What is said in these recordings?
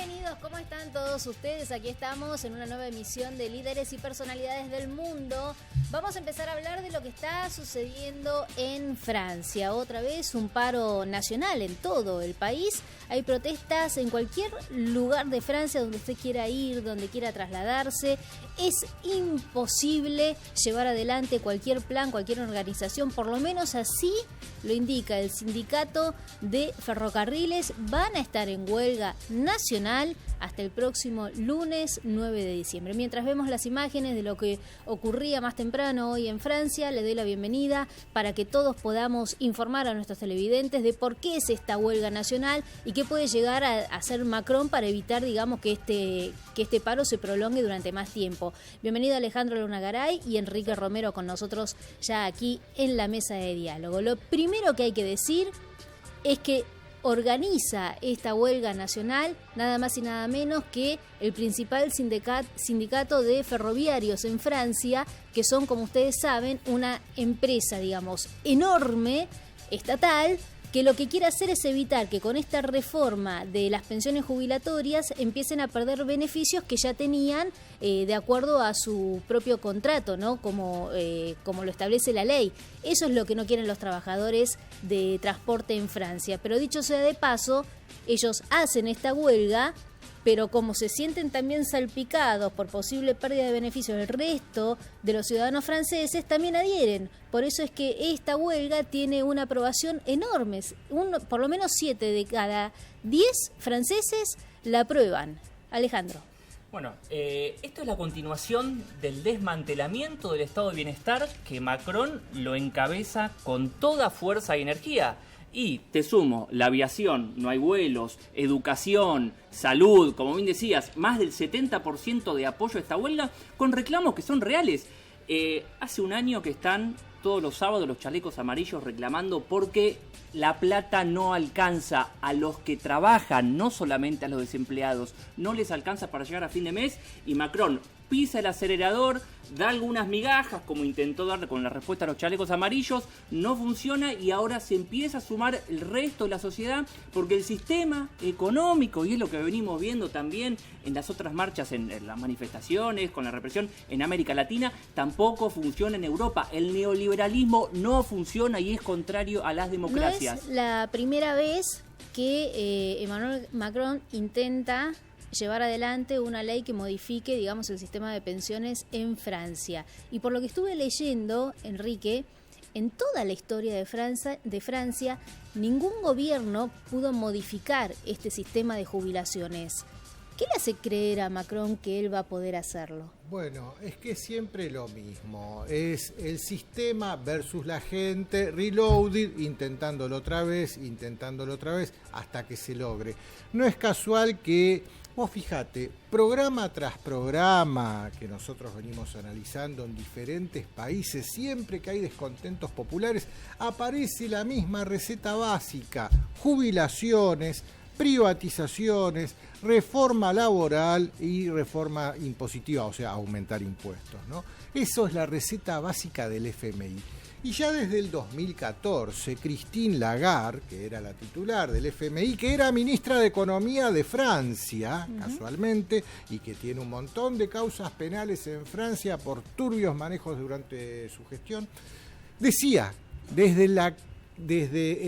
Bienvenidos, ¿cómo están todos ustedes? Aquí estamos en una nueva emisión de Líderes y Personalidades del Mundo. Vamos a empezar a hablar de lo que está sucediendo en Francia. Otra vez un paro nacional en todo el país. Hay protestas en cualquier lugar de Francia donde usted quiera ir, donde quiera trasladarse. Es imposible llevar adelante cualquier plan, cualquier organización, por lo menos así lo indica el sindicato de ferrocarriles. Van a estar en huelga nacional hasta el próximo lunes 9 de diciembre. Mientras vemos las imágenes de lo que ocurría más temprano hoy en Francia, le doy la bienvenida para que todos podamos informar a nuestros televidentes de por qué es esta huelga nacional y qué puede llegar a hacer Macron para evitar, digamos, que este paro se prolongue durante más tiempo. Bienvenido Alejandro Lunagaray y Enrique Romero con nosotros ya aquí en la mesa de diálogo. Lo primero que hay que decir es que organiza esta huelga nacional nada más y nada menos que el principal sindicato de ferroviarios en Francia, que son, como ustedes saben, una empresa, digamos, enorme, estatal, que lo que quiere hacer es evitar que con esta reforma de las pensiones jubilatorias empiecen a perder beneficios que ya tenían de acuerdo a su propio contrato, ¿no? Como lo establece la ley. Eso es lo que no quieren los trabajadores de transporte en Francia. Pero dicho sea de paso, ellos hacen esta huelga, pero como se sienten también salpicados por posible pérdida de beneficios del resto de los ciudadanos franceses, también adhieren. Por eso es que esta huelga tiene una aprobación enorme. Por lo menos 7 de cada 10 franceses la aprueban. Alejandro. Bueno, esto es la continuación del desmantelamiento del estado de bienestar que Macron lo encabeza con toda fuerza y energía. Y te sumo, la aviación, no hay vuelos, educación, salud, como bien decías, más del 70% de apoyo a esta huelga, con reclamos que son reales. Hace un año que están todos los sábados los chalecos amarillos reclamando porque la plata no alcanza a los que trabajan, no solamente a los desempleados, no les alcanza para llegar a fin de mes, y Macron pisa el acelerador, da algunas migajas, como intentó dar con la respuesta a los chalecos amarillos, no funciona y ahora se empieza a sumar el resto de la sociedad porque el sistema económico, y es lo que venimos viendo también en las otras marchas, en las manifestaciones, con la represión en América Latina, tampoco funciona en Europa. El neoliberalismo no funciona y es contrario a las democracias. No es la primera vez que Emmanuel Macron intenta llevar adelante una ley que modifique, digamos, el sistema de pensiones en Francia. Y por lo que estuve leyendo, Enrique, en toda la historia de Francia, ningún gobierno pudo modificar este sistema de jubilaciones. ¿Qué le hace creer a Macron que él va a poder hacerlo? Bueno, es que siempre lo mismo, es el sistema versus la gente, reloaded, intentándolo otra vez, hasta que se logre. No es casual que, vos fíjate, programa tras programa que nosotros venimos analizando en diferentes países, siempre que hay descontentos populares, aparece la misma receta básica: jubilaciones, privatizaciones, reforma laboral y reforma impositiva, o sea, aumentar impuestos, ¿no? Eso es la receta básica del FMI. Y ya desde el 2014, Christine Lagarde, que era la titular del FMI, que era ministra de Economía de Francia, casualmente, y que tiene un montón de causas penales en Francia por turbios manejos durante su gestión, decía, desde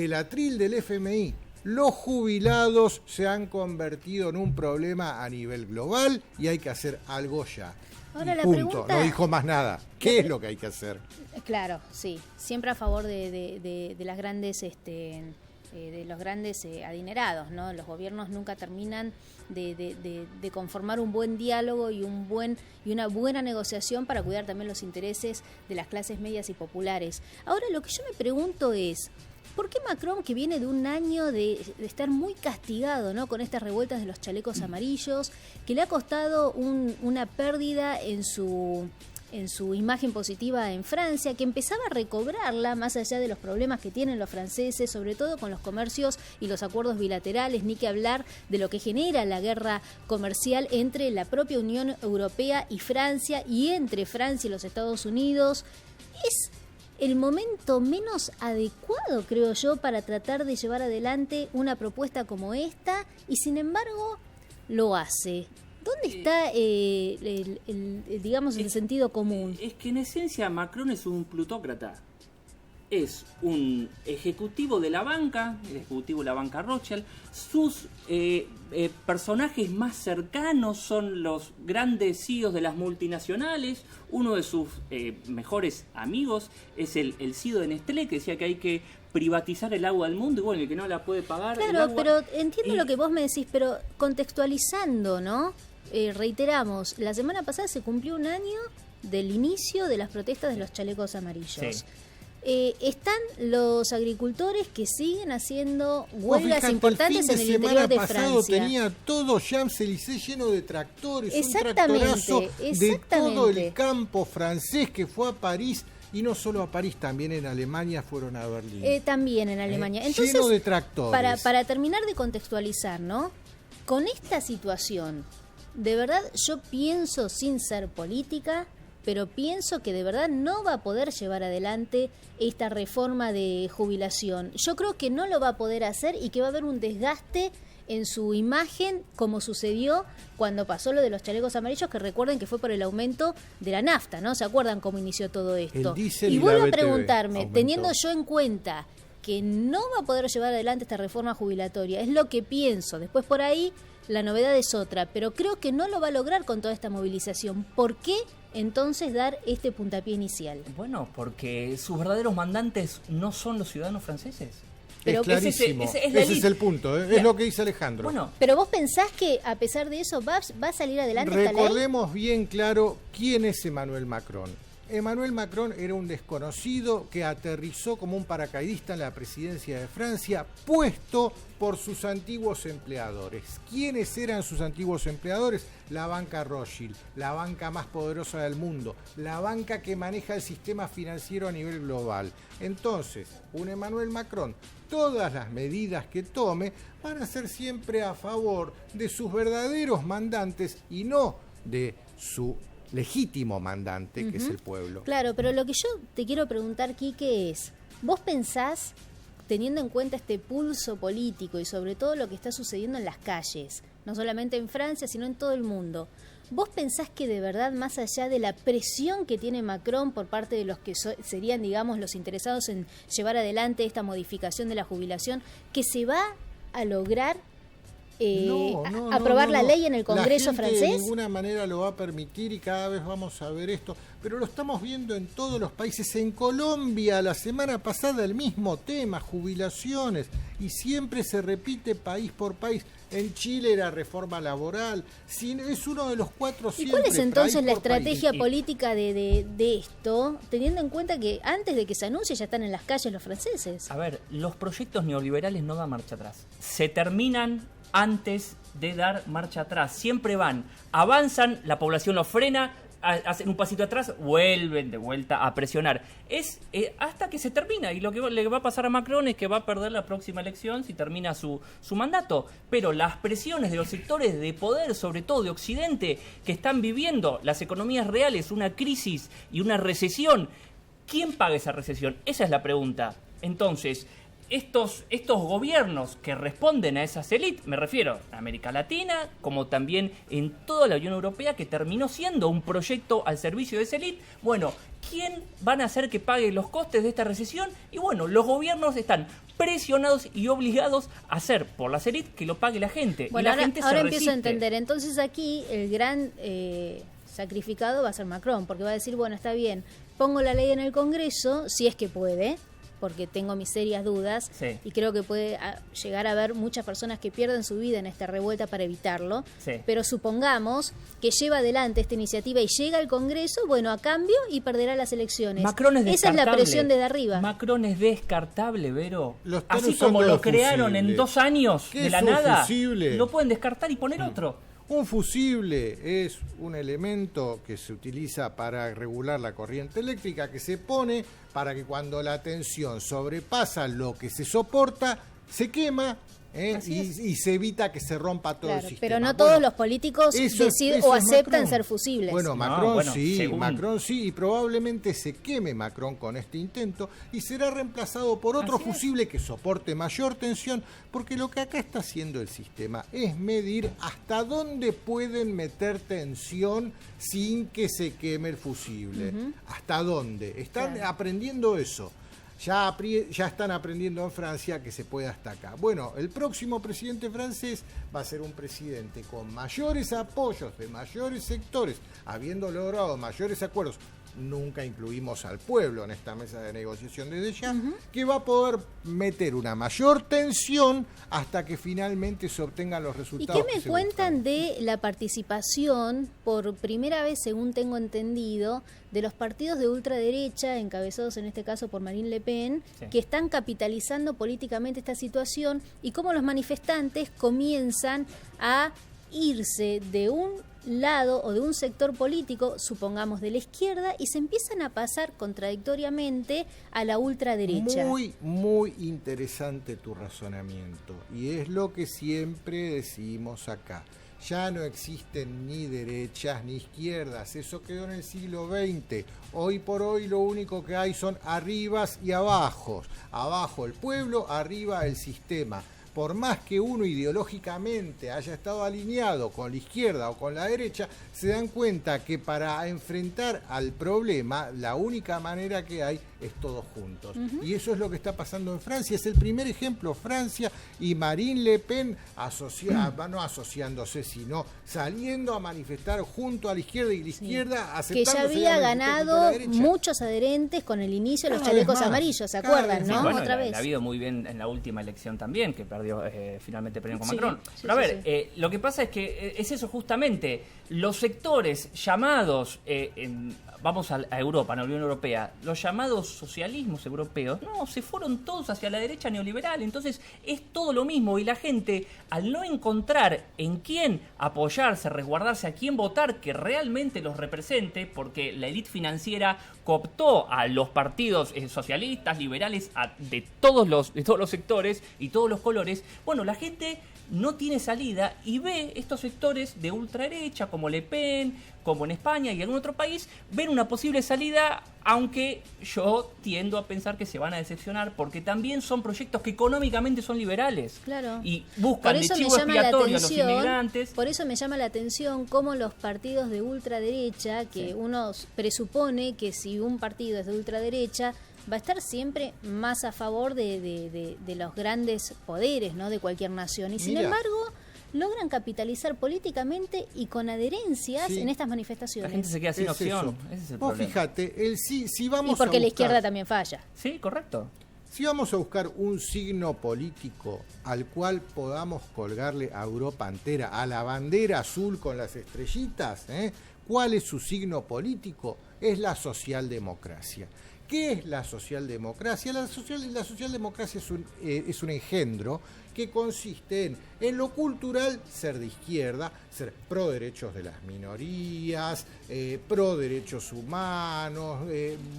el atril del FMI, los jubilados se han convertido en un problema a nivel global y hay que hacer algo ya. Ahora, y punto, no dijo más nada. ¿Qué es lo que hay que hacer? Claro, sí, siempre a favor de las grandes, de los grandes adinerados, ¿no? Los gobiernos nunca terminan de conformar un buen diálogo y una buena negociación para cuidar también los intereses de las clases medias y populares. Ahora, lo que yo me pregunto es, ¿por qué Macron, que viene de un año de estar muy castigado, ¿no?, con estas revueltas de los chalecos amarillos, que le ha costado una pérdida en su imagen positiva en Francia, que empezaba a recobrarla más allá de los problemas que tienen los franceses, sobre todo con los comercios y los acuerdos bilaterales, ni que hablar de lo que genera la guerra comercial entre la propia Unión Europea y Francia, y entre Francia y los Estados Unidos? Es el momento menos adecuado, creo yo, para tratar de llevar adelante una propuesta como esta, y sin embargo lo hace? ¿Dónde está, digamos, el sentido común? Es que en esencia Macron es un plutócrata. Es un ejecutivo de la banca, el ejecutivo de la banca Rothschild. Sus personajes más cercanos son los grandes CEOs de las multinacionales. Uno de sus mejores amigos es el CEO de Nestlé, que decía que hay que privatizar el agua del mundo, y bueno, el que no la puede pagar... Claro, pero entiendo lo que vos me decís, pero contextualizando, ¿no? Reiteramos, la semana pasada se cumplió un año del inicio de las protestas de los chalecos amarillos. Sí. Están los agricultores que siguen haciendo huelgas importantes en el interior de Francia. El fin de semana pasado tenía todo Champs-Élysées lleno de tractores, Exactamente, un tractorazo exactamente. de todo el campo francés que fue a París, y no solo a París, también en Alemania fueron a Berlín. También en Alemania. Entonces, lleno de tractores. Para terminar de contextualizar, ¿no? Con esta situación, de verdad yo pienso, sin ser política, pero pienso que de verdad no va a poder llevar adelante esta reforma de jubilación. Yo creo que no lo va a poder hacer y que va a haber un desgaste en su imagen, como sucedió cuando pasó lo de los chalecos amarillos, que recuerden que fue por el aumento de la nafta, ¿no? ¿Se acuerdan cómo inició todo esto? Y vuelvo a BTV preguntarme, aumentó. teniendo yo en cuenta que no va a poder llevar adelante esta reforma jubilatoria, es lo que pienso. Después por ahí la novedad es otra, pero creo que no lo va a lograr con toda esta movilización. ¿Por qué entonces dar este puntapié inicial? Bueno, porque sus verdaderos mandantes no son los ciudadanos franceses. Pero es clarísimo, ese ese es el punto, es lo que dice Alejandro. Bueno, Pero vos pensás que a pesar de eso va a salir adelante esta ley. Recordemos bien claro quién es Emmanuel Macron. Emmanuel Macron era un desconocido que aterrizó como un paracaidista en la presidencia de Francia, puesto por sus antiguos empleadores. ¿Quiénes eran sus antiguos empleadores? La banca Rothschild, la banca más poderosa del mundo, la banca que maneja el sistema financiero a nivel global. Entonces, un Emmanuel Macron, todas las medidas que tome van a ser siempre a favor de sus verdaderos mandantes y no de su legítimo mandante, que es el pueblo. Claro, pero lo que yo te quiero preguntar, Quique, es, ¿vos pensás, teniendo en cuenta este pulso político y sobre todo lo que está sucediendo en las calles, no solamente en Francia, sino en todo el mundo, ¿vos pensás que de verdad, más allá de la presión que tiene Macron por parte de los que serían, digamos, los interesados en llevar adelante esta modificación de la jubilación, que se va a lograr aprobar la ley en el Congreso la gente francés? De ninguna manera lo va a permitir y cada vez vamos a ver esto, pero lo estamos viendo en todos los países. En Colombia la semana pasada el mismo tema, jubilaciones, y siempre se repite país por país. En Chile era reforma laboral, es uno de los cuatro ¿Y siempre. cuál es entonces país la por país. estrategia política de esto, teniendo en cuenta que antes de que se anuncie ya están en las calles los franceses? a ver, los proyectos neoliberales no dan marcha atrás. Se terminan antes de dar marcha atrás. Siempre avanzan, la población los frena, hacen un pasito atrás, vuelven de vuelta a presionar. Es hasta que se termina. Y lo que le va a pasar a Macron es que va a perder la próxima elección si termina su mandato. Pero las presiones de los sectores de poder, sobre todo de Occidente, que están viviendo las economías reales, una crisis y una recesión, ¿quién paga esa recesión? Esa es la pregunta. Entonces, estos gobiernos que responden a esas élites, me refiero a América Latina, como también en toda la Unión Europea, que terminó siendo un proyecto al servicio de esa élite, bueno, ¿quién van a hacer que pague los costes de esta recesión? Y bueno, los gobiernos están presionados y obligados a hacer por las élites que lo pague la gente. Bueno, y la gente ahora se empiezo a resiste. entender. Entonces aquí el gran sacrificado va a ser Macron, porque va a decir, bueno, está bien, pongo la ley en el Congreso, si es que puede, porque tengo mis serias dudas, Sí. y creo que puede llegar a haber muchas personas que pierden su vida en esta revuelta para evitarlo, Sí. pero supongamos que lleva adelante esta iniciativa y llega al Congreso, bueno, a cambio, y perderá las elecciones. Macron es Esa es descartable. la presión desde arriba. Macron es descartable, Vero. Lo están Así usando como de lo crearon en fusible. 2 años ¿Qué de es la un nada, fusible? lo pueden descartar y poner otro. Un fusible es un elemento que se utiliza para regular la corriente eléctrica, que se pone para que cuando la tensión sobrepasa lo que se soporta, se quema y se evita que se rompa todo el sistema. Pero no todos los políticos deciden o aceptan ser fusibles. Bueno, Macron sí, y probablemente se queme Macron con este intento y será reemplazado por otro fusible que soporte mayor tensión, porque lo que acá está haciendo el sistema es medir hasta dónde pueden meter tensión sin que se queme el fusible. ¿Hasta dónde? Están aprendiendo eso. Ya están aprendiendo en Francia que se puede hasta acá. Bueno, el próximo presidente francés va a ser un presidente con mayores apoyos de mayores sectores, habiendo logrado mayores acuerdos. Nunca incluimos al pueblo en esta mesa de negociación desde ya, que va a poder meter una mayor tensión hasta que finalmente se obtengan los resultados. ¿Y qué me cuentan de la participación, por primera vez, según tengo entendido, de los partidos de ultraderecha, encabezados en este caso por Marine Le Pen, que están capitalizando políticamente esta situación, y cómo los manifestantes comienzan a irse de un lado o de un sector político, supongamos de la izquierda, y se empiezan a pasar contradictoriamente a la ultraderecha? Muy interesante tu razonamiento, y es lo que siempre decimos acá. Ya no existen ni derechas ni izquierdas, eso quedó en el siglo XX. Hoy por hoy lo único que hay son arribas y abajos. Abajo el pueblo, arriba el sistema. Por más que uno ideológicamente haya estado alineado con la izquierda o con la derecha, se dan cuenta que para enfrentar al problema, la única manera que hay es todos juntos. Y eso es lo que está pasando en Francia. Es el primer ejemplo, Francia y Marine Le Pen no asociándose, sino saliendo a manifestar junto a la izquierda, y la izquierda aceptando. Que ya había ganado muchos adherentes con el inicio de los chalecos amarillos, ¿se acuerdan? ¿No? Bueno, Otra vez. La ha habido muy bien en la última elección también, que finalmente perdió con Macron. Pero a ver, lo que pasa es que es eso justamente, los sectores llamados, vamos a Europa, a la Unión Europea, los llamados socialismos europeos, no, se fueron todos hacia la derecha neoliberal, entonces es todo lo mismo, y la gente, al no encontrar en quién apoyarse, resguardarse, a quién votar que realmente los represente, porque la élite financiera cooptó a los partidos socialistas, liberales, de todos los sectores y todos los colores, bueno, la gente no tiene salida y ve estos sectores de ultraderecha como Le Pen, como en España y algún otro país, ven una posible salida, aunque yo tiendo a pensar que se van a decepcionar, porque también son proyectos que económicamente son liberales. Claro. Y buscan de chivo expiatorio a los inmigrantes. Por eso me llama la atención cómo los partidos de ultraderecha, que uno presupone que si un partido es de ultraderecha, va a estar siempre más a favor de los grandes poderes, ¿no?, de cualquier nación. Y sin embargo, logran capitalizar políticamente y con adherencias en estas manifestaciones. La gente se queda sin opción. Ese es el problema. Fíjate, si vamos y porque a buscar, la izquierda también falla. Sí, correcto. Si vamos a buscar un signo político al cual podamos colgarle a Europa entera, a la bandera azul con las estrellitas, ¿cuál es su signo político? Es la socialdemocracia. ¿Qué es la socialdemocracia? La socialdemocracia es un engendro que consiste en lo cultural, ser de izquierda, ser pro derechos de las minorías, pro derechos humanos,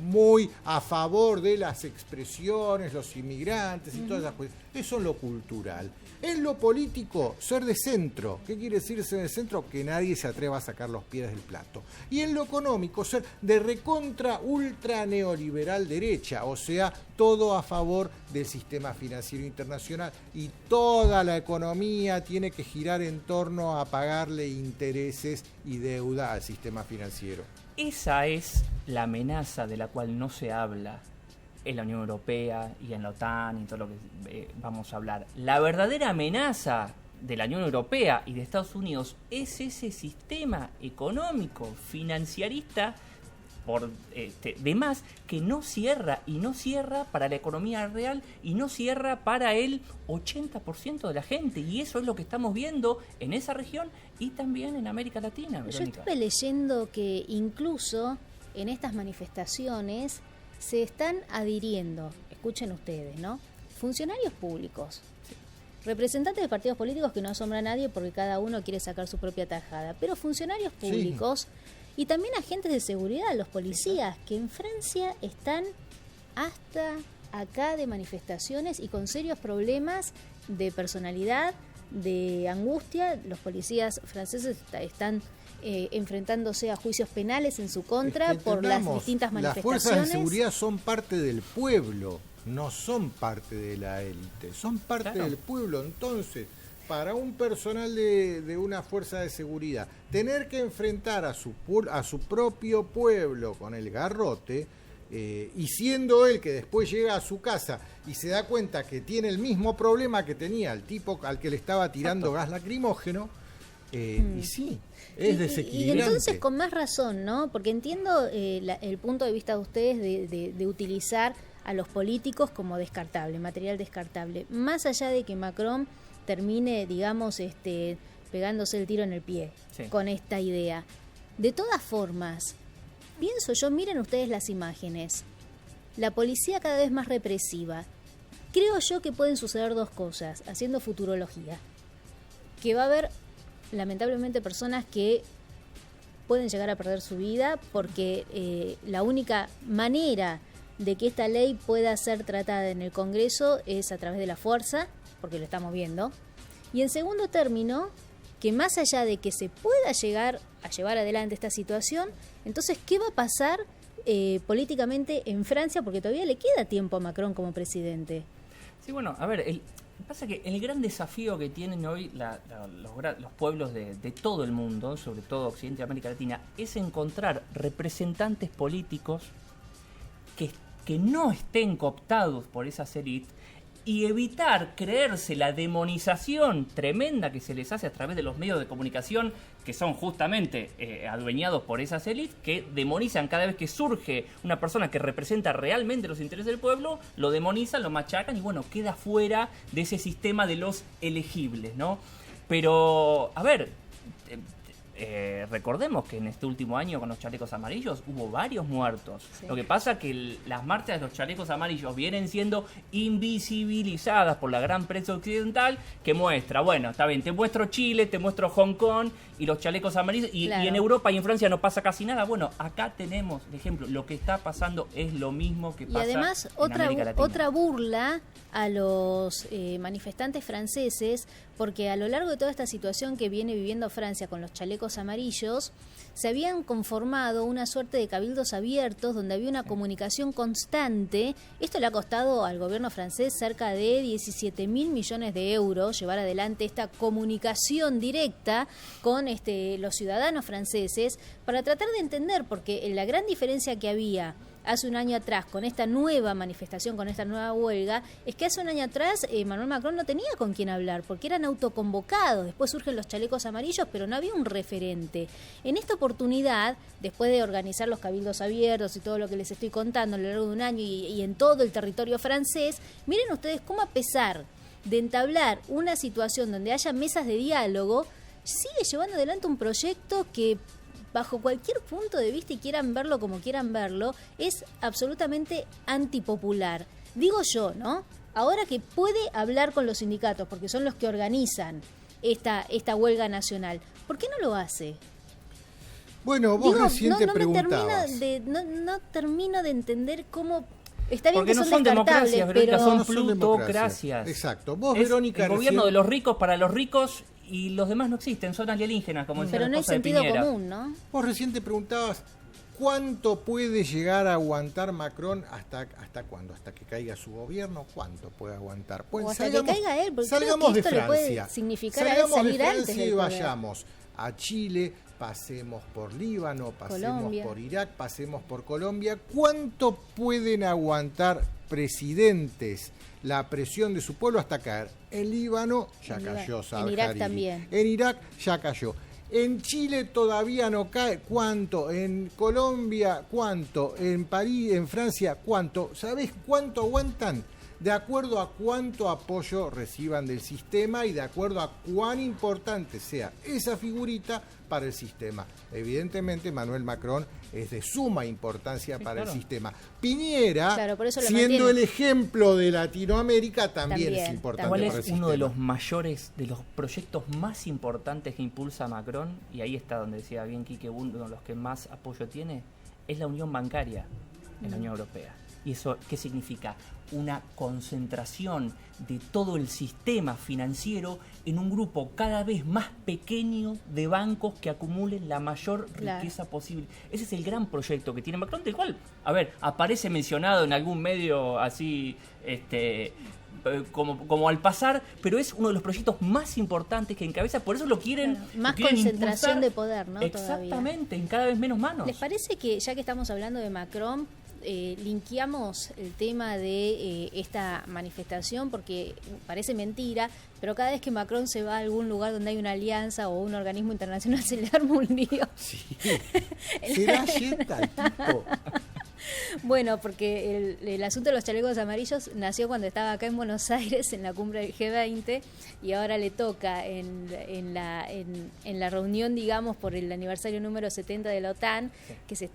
muy a favor de las expresiones, los inmigrantes y todas esas cosas. Eso es lo cultural. En lo político, ser de centro. ¿Qué quiere decir ser de centro? Que nadie se atreva a sacar los pies del plato. Y en lo económico, ser de recontra ultra neoliberal derecha, o sea, todo a favor del sistema financiero internacional, y toda la economía tiene que girar en torno a pagarle intereses y deuda al sistema financiero. Esa es la amenaza de la cual no se habla en la Unión Europea y en la OTAN y todo lo que vamos a hablar. La verdadera amenaza de la Unión Europea y de Estados Unidos es ese sistema económico financiarista por demás, que no cierra, y no cierra para la economía real, y no cierra para el 80% de la gente, y eso es lo que estamos viendo en esa región y también en América Latina, Verónica. Yo estuve leyendo que incluso en estas manifestaciones se están adhiriendo, escuchen ustedes, ¿no?, funcionarios públicos, representantes de partidos políticos que no asombra a nadie porque cada uno quiere sacar su propia tajada, pero funcionarios públicos y también agentes de seguridad, los policías, que en Francia están hasta acá de manifestaciones y con serios problemas de personalidad, de angustia. Los policías franceses están enfrentándose a juicios penales en su contra por las distintas manifestaciones. Las fuerzas de seguridad son parte del pueblo, no son parte de la élite, son parte del pueblo. Entonces, para un personal de una fuerza de seguridad, tener que enfrentar a su propio pueblo con el garrote, y siendo él que después llega a su casa y se da cuenta que tiene el mismo problema que tenía el tipo al que le estaba tirando gas lacrimógeno, y sí, es desequilibrante. Y entonces con más razón, ¿no? Porque entiendo el punto de vista de ustedes de utilizar a los políticos como descartable, material descartable. Más allá de que Macron termine, digamos, pegándose el tiro en el pie con esta idea. De todas formas, pienso yo, miren ustedes las imágenes. La policía cada vez más represiva. Creo yo que pueden suceder dos cosas, haciendo futurología. Que va a haber, lamentablemente, personas que pueden llegar a perder su vida porque la única manera de que esta ley pueda ser tratada en el Congreso es a través de la fuerza, porque lo estamos viendo. Y en segundo término, que más allá de que se pueda llegar a llevar adelante esta situación, entonces, ¿qué va a pasar políticamente en Francia? Porque todavía le queda tiempo a Macron como presidente. Sí, bueno, a ver, pasa que el gran desafío que tienen hoy los pueblos de todo el mundo, sobre todo Occidente y América Latina, es encontrar representantes políticos que no estén cooptados por esas élites y evitar creerse la demonización tremenda que se les hace a través de los medios de comunicación que son justamente adueñados por esas élites, que demonizan cada vez que surge una persona que representa realmente los intereses del pueblo, lo demonizan, lo machacan y bueno, queda fuera de ese sistema de los elegibles, ¿no? Pero, a ver, recordemos que en este último año con los chalecos amarillos hubo varios muertos. Sí. Lo que pasa es que las marchas de los chalecos amarillos vienen siendo invisibilizadas por la gran prensa occidental, que muestra, bueno, está bien, te muestro Chile, te muestro Hong Kong y los chalecos amarillos, y en Europa y en Francia no pasa casi nada. Bueno, acá tenemos el ejemplo, lo que está pasando es lo mismo que pasa en América Latina. Otra burla a los manifestantes franceses, porque a lo largo de toda esta situación que viene viviendo Francia con los chalecos amarillos, se habían conformado una suerte de cabildos abiertos donde había una comunicación constante. Esto le ha costado al gobierno francés cerca de 17.000 millones de euros llevar adelante esta comunicación directa con los ciudadanos franceses para tratar de entender, porque la gran diferencia que había hace un año atrás con esta nueva manifestación, con esta nueva huelga, es que hace un año atrás Emmanuel Macron no tenía con quién hablar, porque eran autoconvocados. Después surgen los chalecos amarillos, pero no había un referente. En esta oportunidad, después de organizar los cabildos abiertos y todo lo que les estoy contando a lo largo de un año y en todo el territorio francés, miren ustedes cómo, a pesar de entablar una situación donde haya mesas de diálogo, sigue llevando adelante un proyecto que, bajo cualquier punto de vista y quieran verlo como quieran verlo, es absolutamente antipopular. Digo yo, ¿no? Ahora que puede hablar con los sindicatos, porque son los que organizan esta huelga nacional, ¿por qué no lo hace? Bueno, vos recién te preguntabas. No termino de entender cómo. Está bien porque que no son democracias, Verónica, pero son plutocracias. Exacto. Vos, Verónica, el gobierno de los ricos para los ricos y los demás no existen, son alienígenas, como decía la esposa de Piñera. Pero no hay sentido común, ¿no? Vos recién te preguntabas cuánto puede llegar a aguantar Macron, hasta cuándo, hasta que caiga su gobierno, cuánto puede aguantar. Pues o hasta que caiga él, porque salgamos creo que esto de Francia, le puede significar salgamos salir de Francia antes y del poder. vayamos a Chile, pasemos por Líbano, pasemos Colombia, por Irak, pasemos por Colombia. ¿Cuánto pueden aguantar presidentes la presión de su pueblo hasta caer? En Líbano ya cayó Saad en Irak Hariri. también. En Irak ya cayó. En Chile todavía no cae. ¿Cuánto? En Colombia, ¿cuánto? En París, en Francia, ¿cuánto? ¿Sabés cuánto aguantan? De acuerdo a cuánto apoyo reciban del sistema y de acuerdo a cuán importante sea esa figurita para el sistema. Evidentemente, Emmanuel Macron es de suma importancia para el sistema. Piñera, siendo el ejemplo de Latinoamérica, también es importante para el sistema. ¿Cuál es uno de los mayores, de los proyectos más importantes que impulsa Macron? Y ahí está donde decía bien Quique, uno de los que más apoyo tiene, es la unión bancaria en la Unión Europea. ¿Y eso qué significa? Una concentración de todo el sistema financiero en un grupo cada vez más pequeño de bancos que acumulen la mayor riqueza posible. Ese es el gran proyecto que tiene Macron, del cual, a ver, aparece mencionado en algún medio así, como al pasar, pero es uno de los proyectos más importantes que encabeza, por eso lo quieren, más lo quieren concentración impulsar. de poder, ¿no? Exactamente, Todavía. en cada vez menos manos. ¿Les parece que, ya que estamos hablando de Macron, linkeamos el tema de esta manifestación? Porque parece mentira, pero cada vez que Macron se va a algún lugar donde hay una alianza o un organismo internacional se le arma un lío. Sí. ¿Será yeta el tipo? Bueno, porque el asunto de los chalecos amarillos nació cuando estaba acá en Buenos Aires en la cumbre del G20 y ahora le toca en la reunión, digamos, por el aniversario número 70 de la OTAN, que se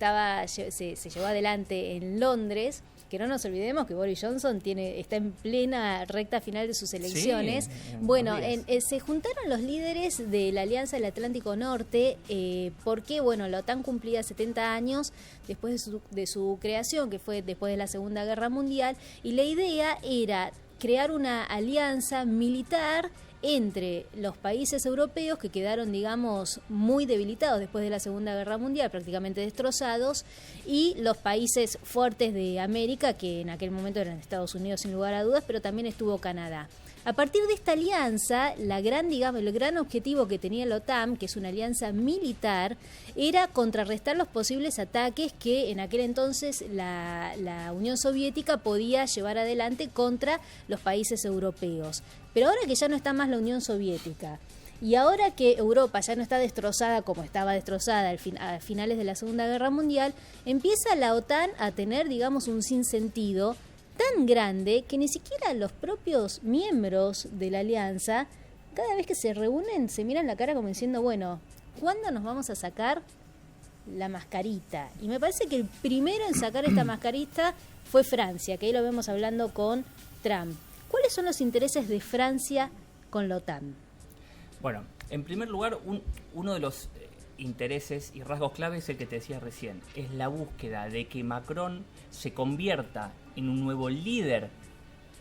llevó adelante en Londres. Que no nos olvidemos que Boris Johnson está en plena recta final de sus elecciones. Sí, bueno, se juntaron los líderes de la Alianza del Atlántico Norte porque, bueno, la OTAN cumplía 70 años después de su creación, que fue después de la Segunda Guerra Mundial, y la idea era crear una alianza militar entre los países europeos que quedaron, digamos, muy debilitados después de la Segunda Guerra Mundial, prácticamente destrozados, y los países fuertes de América, que en aquel momento eran Estados Unidos sin lugar a dudas, pero también estuvo Canadá. A partir de esta alianza, el gran objetivo que tenía la OTAN, que es una alianza militar, era contrarrestar los posibles ataques que en aquel entonces la Unión Soviética podía llevar adelante contra los países europeos. Pero ahora que ya no está más la Unión Soviética, y ahora que Europa ya no está destrozada como estaba destrozada a finales de la Segunda Guerra Mundial, empieza la OTAN a tener, digamos, un sinsentido tan grande que ni siquiera los propios miembros de la alianza, cada vez que se reúnen, se miran la cara como diciendo, bueno, ¿cuándo nos vamos a sacar la mascarita? Y me parece que el primero en sacar esta mascarita fue Francia, que ahí lo vemos hablando con Trump. ¿Cuáles son los intereses de Francia con la OTAN? Bueno, en primer lugar, uno de los intereses y rasgos clave es el que te decía recién, es la búsqueda de que Macron se convierta en un nuevo líder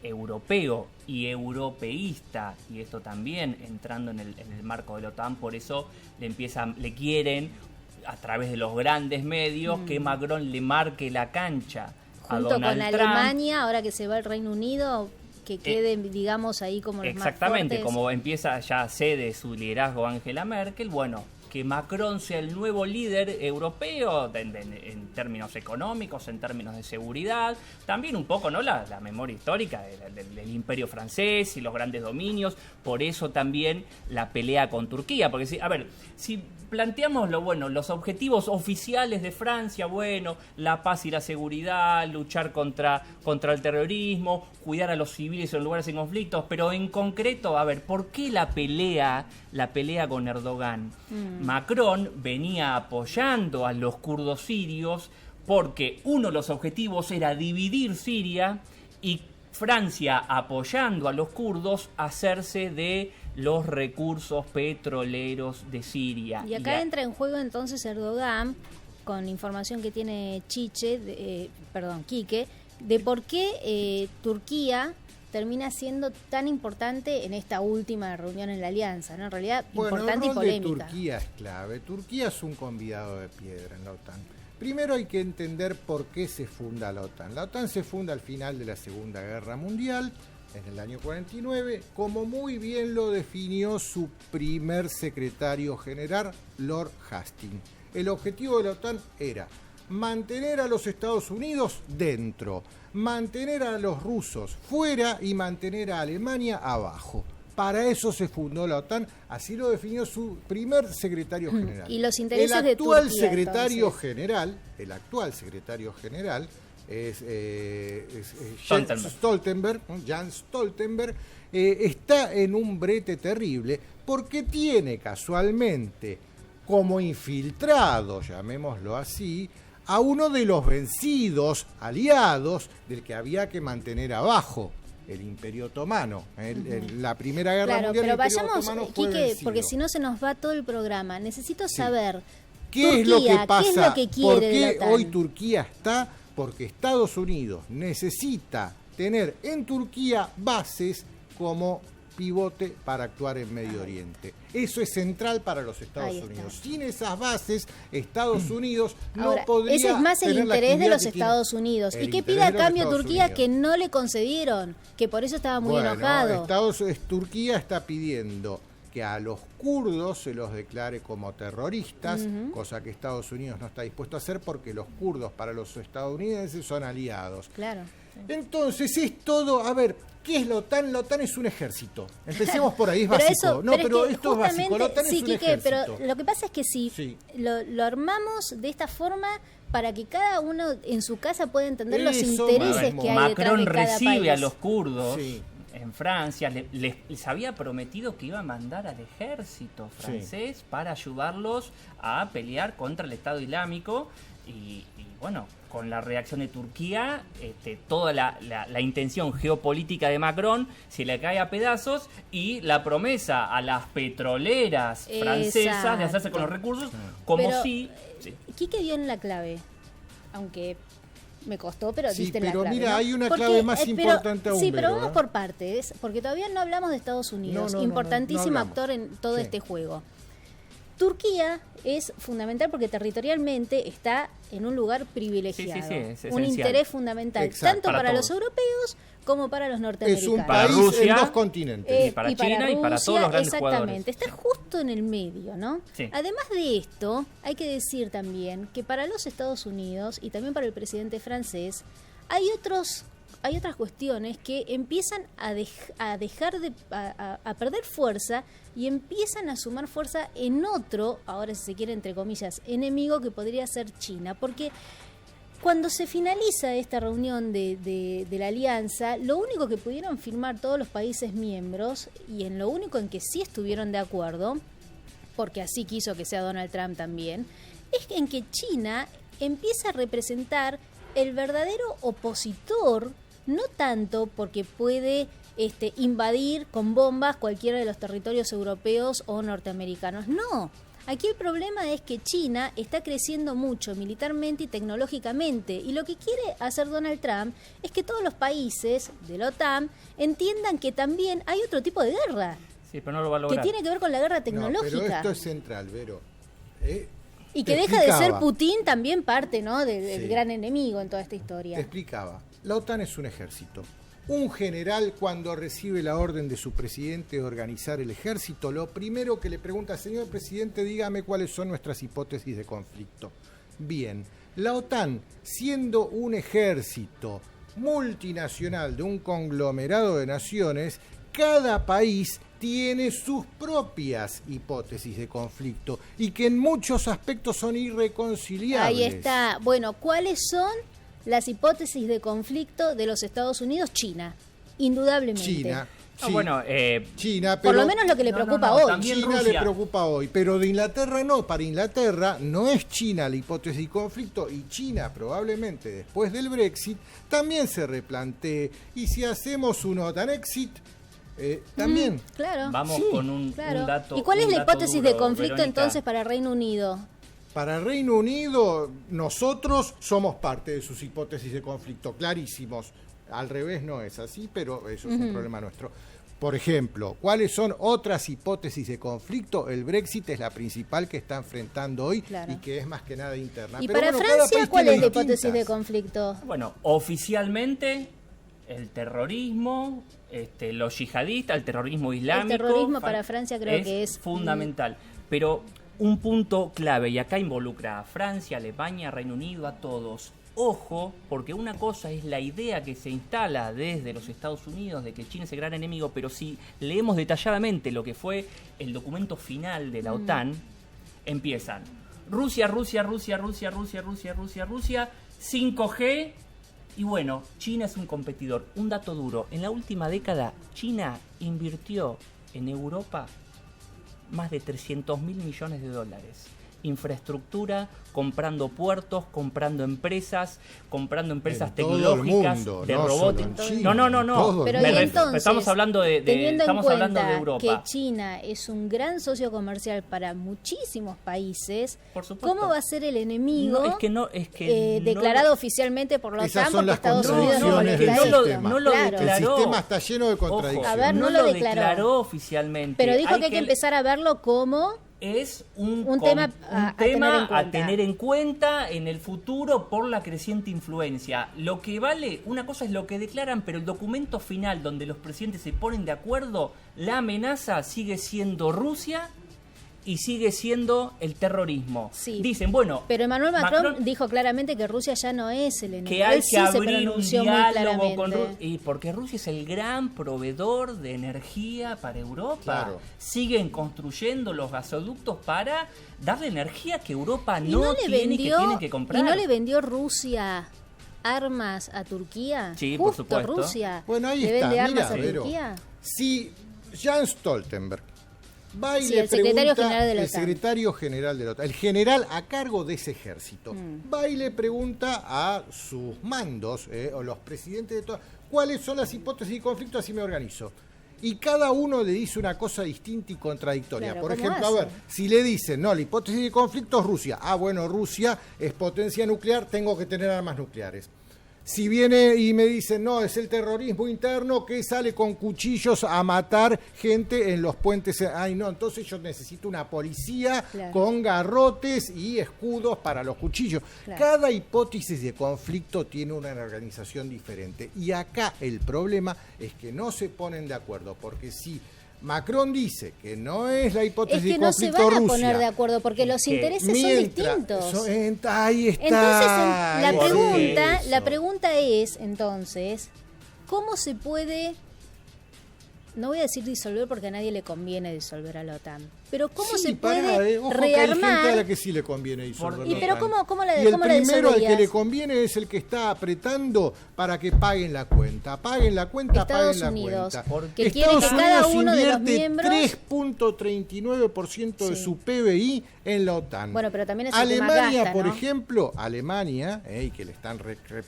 europeo y europeísta, y esto también entrando en el marco de la OTAN. Por eso le quieren, a través de los grandes medios, que Macron le marque la cancha a junto Donald con Trump. Alemania, ahora que se va el Reino Unido, que queden, digamos, ahí como los más exactamente, fuertes. como empieza, ya cede su liderazgo Angela Merkel, bueno, que Macron sea el nuevo líder europeo en términos económicos, en términos de seguridad, también un poco, ¿no?, la memoria histórica del Imperio francés y los grandes dominios, por eso también la pelea con Turquía, porque si planteamos los objetivos oficiales de Francia, bueno, la paz y la seguridad, luchar contra el terrorismo, cuidar a los civiles en lugares en conflictos, pero en concreto, ¿por qué la pelea con Erdogan? Macron venía apoyando a los kurdos sirios porque uno de los objetivos era dividir Siria, y Francia, apoyando a los kurdos, hacerse de los recursos petroleros de Siria. Y acá entra en juego entonces Erdogan, con información que tiene Quique, de por qué Turquía termina siendo tan importante en esta última reunión en la alianza, ¿no? En realidad, importante y polémica. De Turquía es clave. Turquía es un convidado de piedra en la OTAN. Primero hay que entender por qué se funda la OTAN. La OTAN se funda al final de la Segunda Guerra Mundial, en el año 49, como muy bien lo definió su primer secretario general, Lord Hastings. El objetivo de la OTAN era mantener a los Estados Unidos dentro, mantener a los rusos fuera y mantener a Alemania abajo. Para eso se fundó la OTAN, así lo definió su primer secretario general. Y los intereses de Turquía, el actual secretario general es Jens Stoltenberg, está en un brete terrible porque tiene casualmente como infiltrado, llamémoslo así, a uno de los vencidos aliados del que había que mantener abajo, el Imperio Otomano. La Primera Guerra Mundial, pero el Imperio vayamos, Otomano fue vencido. porque si no se nos va todo el programa. Necesito saber ¿Qué es lo que pasa? ¿Qué es lo que quiere ¿Por de qué la OTAN? hoy Turquía está porque Estados Unidos necesita tener en Turquía bases como pivote para actuar en Medio Oriente. Eso es central para los Estados Unidos. Sin esas bases, Estados Unidos no podría. Ese es más el interés de los Estados Unidos. Y que pida a cambio Turquía que no le concedieron, que por eso estaba muy enojado. Turquía está pidiendo que a los kurdos se los declare como terroristas, cosa que Estados Unidos no está dispuesto a hacer porque los kurdos para los estadounidenses son aliados. Claro. Entonces es todo, a ver, ¿qué es la OTAN? La OTAN es un ejército. Empecemos por ahí, es pero básico. Eso, pero esto es básico. La OTAN es un ejército. Pero lo que pasa es que si lo armamos de esta forma para que cada uno en su casa pueda entender los intereses que hay detrás de cada país. Macron recibe a los kurdos. Sí. En Francia, les había prometido que iba a mandar al ejército francés para ayudarlos a pelear contra el Estado Islámico y bueno, con la reacción de Turquía, toda la intención geopolítica de Macron se le cae a pedazos y la promesa a las petroleras francesas de hacerse con los recursos como si... Quique dio en la clave, aunque... Me costó, pero diste la clave. Pero mira, hay una clave más importante aún. Sí, pero vamos por partes, porque todavía no hablamos de Estados Unidos, importantísimo actor en todo este juego. Turquía es fundamental porque territorialmente está en un lugar privilegiado, es un interés fundamental, tanto para los europeos como para los norteamericanos. Es un país Rusia, en dos continentes. Y para China Rusia, y para todos los grandes exactamente, está justo en el medio, ¿no? Sí. Además de esto, hay que decir también que para los Estados Unidos y también para el presidente francés, hay otras cuestiones que empiezan a perder fuerza y empiezan a sumar fuerza en otro, ahora si se quiere entre comillas, enemigo que podría ser China, porque cuando se finaliza esta reunión de la alianza, lo único que pudieron firmar todos los países miembros, y en lo único en que sí estuvieron de acuerdo, porque así quiso que sea Donald Trump también, es en que China empieza a representar el verdadero opositor, no tanto porque puede invadir con bombas cualquiera de los territorios europeos o norteamericanos, no. Aquí el problema es que China está creciendo mucho militarmente y tecnológicamente, y lo que quiere hacer Donald Trump es que todos los países de la OTAN entiendan que también hay otro tipo de guerra. Sí, pero no lo va a lograr. Que tiene que ver con la guerra tecnológica. Pero esto es central, Vero. Y que deja de ser Putin también parte, ¿no?, del gran enemigo en toda esta historia. Te explicaba. La OTAN es un ejército. Un general, cuando recibe la orden de su presidente de organizar el ejército, lo primero que le pregunta: señor presidente, dígame cuáles son nuestras hipótesis de conflicto. Bien, la OTAN, siendo un ejército multinacional de un conglomerado de naciones, cada país tiene sus propias hipótesis de conflicto y que en muchos aspectos son irreconciliables. Ahí está. Bueno, ¿cuáles son las hipótesis de conflicto de los Estados Unidos? China, indudablemente. China. Sí, China, pero, por lo menos lo que le preocupa hoy. China le preocupa hoy, pero de Inglaterra no. Para Inglaterra no es China la hipótesis de conflicto, y China probablemente después del Brexit también se replantee. Y si hacemos un OTAN-exit, también. Claro. Vamos con un dato. ¿Y cuál es la hipótesis duro, de conflicto, Verónica, entonces para Reino Unido? Para Reino Unido, nosotros somos parte de sus hipótesis de conflicto, clarísimos. Al revés no es así, pero eso es un problema nuestro. Por ejemplo, ¿cuáles son otras hipótesis de conflicto? El Brexit es la principal que está enfrentando hoy, y que es más que nada interna. ¿Y pero para Francia cuál es la hipótesis de conflicto? Bueno, oficialmente el terrorismo, los yihadistas, el terrorismo islámico. El terrorismo para Francia creo que es fundamental. Pero un punto clave, y acá involucra a Francia, Alemania, Reino Unido, a todos. Ojo, porque una cosa es la idea que se instala desde los Estados Unidos de que China es el gran enemigo, pero si leemos detalladamente lo que fue el documento final de la OTAN, empiezan Rusia, 5G, y bueno, China es un competidor. Un dato duro, en la última década China invirtió en Europa más de $300.000 millones. infraestructura, comprando puertos, comprando empresas En tecnológicas, todo el mundo, de no robótica. solo en China, No. en todo el Pero mundo. y entonces, estamos hablando de teniendo estamos en hablando de cuenta Europa. que China es un gran socio comercial para muchísimos países, Por supuesto. ¿cómo va a ser el enemigo No, es que no declarado lo- oficialmente por la Esas OTAN? son Porque las Estados Unidos no contradicciones del molesta sistema. esto. No lo Claro. El declaró. sistema está lleno de Ojo, contradicciones. A ver, no no lo lo declaró. declaró oficialmente. Pero dijo que hay que empezar a verlo como Es un tema a tener en cuenta en el futuro por la creciente influencia. Lo que vale, una cosa es lo que declaran, pero el documento final donde los presidentes se ponen de acuerdo, la amenaza sigue siendo Rusia y sigue siendo el terrorismo. Sí. Dicen, bueno, Pero Emmanuel Macron dijo claramente que Rusia ya no es el enemigo. que hay Él que sí se abrir un pronunció muy diálogo con claramente. Rusia. Y porque Rusia es el gran proveedor de energía para Europa. Claro. Siguen construyendo los gasoductos para darle energía que Europa ¿Y no le tiene y que tiene que comprar. ¿Y no le vendió Rusia armas a Turquía? Sí, por Justo supuesto. Rusia Bueno, ahí le está, vende mira, armas a Vero. Turquía. Si Jens Stoltenberg va y Sí, le el secretario pregunta, general de la el OTAN. secretario general de la OTAN, el general a cargo de ese ejército, va y le pregunta a sus mandos, o los presidentes de todas, cuáles son las hipótesis de conflicto, así me organizo. Y cada uno le dice una cosa distinta y contradictoria. Claro, Por ¿cómo ejemplo, a hace? ver, si le dicen, no, la hipótesis de conflicto es Rusia. Ah, bueno, Rusia es potencia nuclear, tengo que tener armas nucleares. Si viene y me dicen, no, es el terrorismo interno que sale con cuchillos a matar gente en los puentes. Ay, no, entonces yo necesito una policía Claro. con garrotes y escudos para los cuchillos. Claro. Cada hipótesis de conflicto tiene una organización diferente. Y acá el problema es que no se ponen de acuerdo, porque si Macron dice que no es la hipótesis Es que de no se conflicto van a Rusia, poner de acuerdo porque los que intereses son mientras- distintos. ahí está. Entonces, la ahí pregunta, está la eso. pregunta es, entonces, ¿cómo se puede, no voy a decir disolver porque a nadie le conviene disolver a la OTAN, pero cómo Sí, se pará, puede ojo que hay gente a rearmar? la que sí le conviene disolver Y la pero OTAN. ¿cómo la- y el cómo la primero al que disolverías? le conviene es el que está apretando para que paguen la cuenta. Paguen la cuenta, Estados paguen Unidos, la cuenta. que quiere que cada uno de los miembros- 3.39% de Sí. su PBI en la OTAN. Bueno, pero también es el que más Alemania, gasta, por ¿no? ejemplo, Alemania, y que le están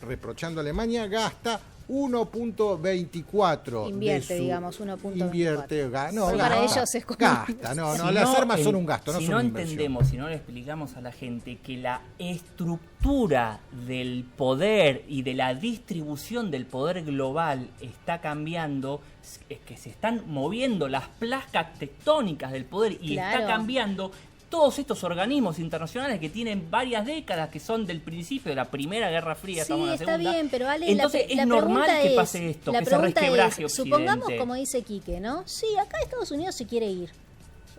reprochando a Alemania, gasta 1.24. Invierte, de su- digamos, 1.24. Invierte, no, Sí, para gasta, ellos es como- gasta, no, Si las armas son un gasto, no si son no una inversión. entendemos, si no le explicamos a la gente que la estructura del poder y de la distribución del poder global está cambiando, es que se están moviendo las placas tectónicas del poder y Claro. está cambiando todos estos organismos internacionales que tienen varias décadas, que son del principio de la Primera Guerra Fría, Sí, estamos en la está segunda. bien, pero Ale, entonces la es normal pregunta que es, pase esto, la que se pregunta resquebraje es, Occidente. supongamos, como dice Quique, ¿no? Sí, acá Estados Unidos se quiere ir.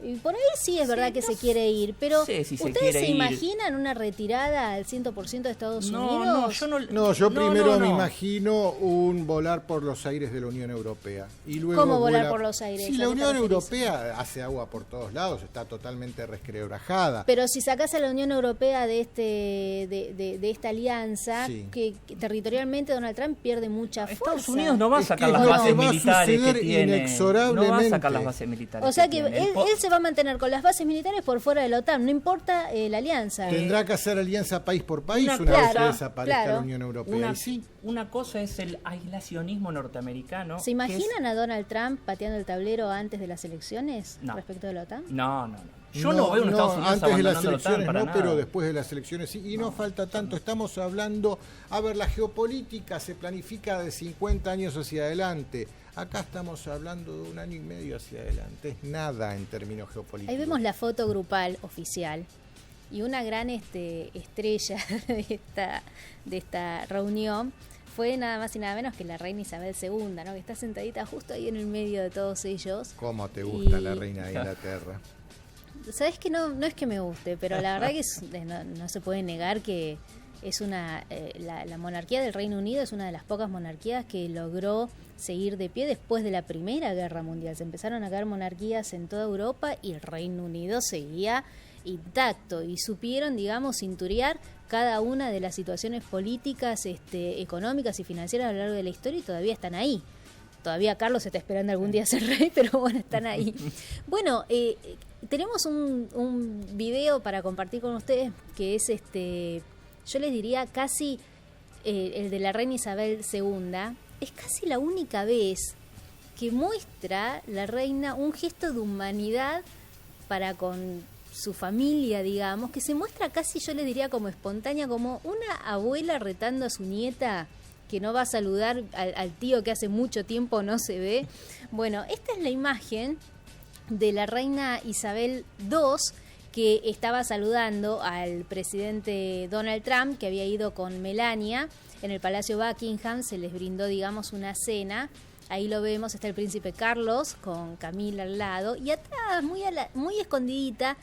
Y por ahí sí es verdad que se quiere ir, pero sé si se ¿ustedes quiere se ir. imaginan una retirada al 100% de Estados No, Unidos? no, yo no. No, yo primero no. me imagino un volar por los aires de la Unión Europea. Y luego ¿Cómo volar vuela- por los aires? Sí, ¿A la qué te Unión referís? Europea hace agua por todos lados, está totalmente resquebrajada. Pero si sacás a la Unión Europea de de esta alianza, Sí. que territorialmente Donald Trump pierde mucha fuerza. Estados Unidos no va a Es sacar que las lo bases que va a militares que suceder tiene. No va a inexorablemente. sacar las bases militares. O sea que tiene. él se va a mantener con las bases militares por fuera de la OTAN, no importa la alianza. Tendrá que hacer alianza país por país Una una vez cosa- que desaparezca claro. la Unión Europea. Una, Y sí, una cosa es el aislacionismo norteamericano. ¿Se que imaginan a Donald Trump pateando el tablero antes de las elecciones No. respecto de la OTAN? No. Yo no veo a un Estados Unidos antes de las abandonando la OTAN elecciones para no, nada. pero después de las elecciones sí. Y no falta tanto, estamos hablando, a ver, la geopolítica se planifica de 50 años hacia adelante. Acá estamos hablando de 1 año y medio hacia adelante. Es nada en términos geopolíticos. Ahí vemos la foto grupal oficial y una gran estrella de esta reunión fue nada más y nada menos que la reina Isabel II, ¿no? Que está sentadita justo ahí en el medio de todos ellos. ¿Cómo te gusta Y- la reina de Inglaterra? Sabes que no es que me guste, pero la verdad que no se puede negar que es la monarquía del Reino Unido es una de las pocas monarquías que logró seguir de pie después de la Primera Guerra Mundial. Se empezaron a caer monarquías en toda Europa y el Reino Unido seguía intacto y supieron, digamos, cinturear cada una de las situaciones políticas, económicas y financieras a lo largo de la historia y todavía están ahí. Todavía Carlos está esperando algún día ser rey, pero bueno, están ahí. Bueno, tenemos un video para compartir con ustedes que es, yo les diría casi el de la reina Isabel II. Es casi la única vez que muestra la reina un gesto de humanidad para con su familia, digamos, que se muestra casi, yo les diría, como espontánea, como una abuela retando a su nieta que no va a saludar al tío que hace mucho tiempo no se ve. Bueno, esta es la imagen de la reina Isabel II, que estaba saludando al presidente Donald Trump, que había ido con Melania en el Palacio Buckingham. Se les brindó, digamos, una cena. Ahí lo vemos, está el príncipe Carlos con Camila al lado, y atrás, muy escondidita,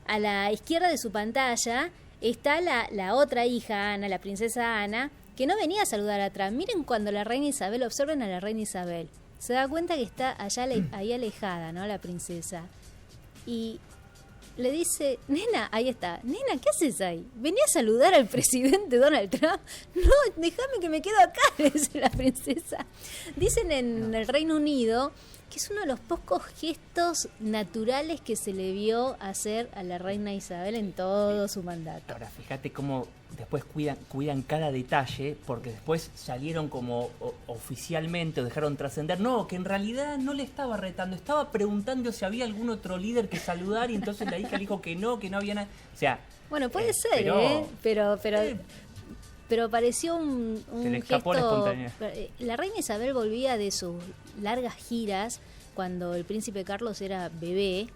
a la izquierda de su pantalla, está la otra hija, Ana, la princesa Ana, que no venía a saludar a Trump. Miren cuando la reina Isabel, observen a la reina Isabel, se da cuenta que está allá ahí alejada, ¿no? La princesa. Y le dice, nena, ahí está, nena, ¿qué haces ahí? ¿Venía a saludar al presidente Donald Trump? No, déjame que me quedo acá, le dice la princesa. Dicen en el Reino Unido que es uno de los pocos gestos naturales que se le vio hacer a la reina Isabel en todo su mandato. Ahora, fíjate cómo después cuidan cada detalle, porque después salieron como oficialmente o dejaron trascender. No, que en realidad no le estaba retando, estaba preguntando si había algún otro líder que saludar, y entonces la hija le dijo que no había nada. O sea, bueno, puede ser, pero pareció un se le escapó la gesto. espontaneidad. La reina Isabel volvía de sus largas giras cuando el príncipe Carlos era bebé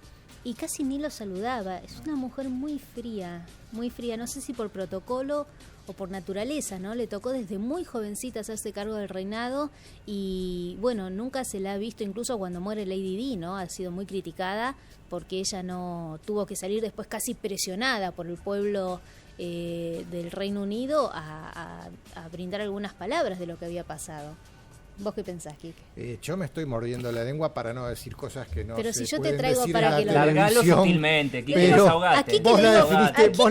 y casi ni lo saludaba. Es una mujer muy fría, no sé si por protocolo o por naturaleza, ¿no? Le tocó desde muy jovencita hacerse cargo del reinado y bueno, nunca se la ha visto, incluso cuando muere Lady Di, ¿no? Ha sido muy criticada porque ella no tuvo que salir después casi presionada por el pueblo del Reino Unido a brindar algunas palabras de lo que había pasado. ¿Vos qué pensás, Kike? Yo me estoy mordiendo la lengua para no decir cosas que no pero se si yo te pueden traigo decir para en la que lo largalo televisión, sutilmente, Kike, pero desahogate. vos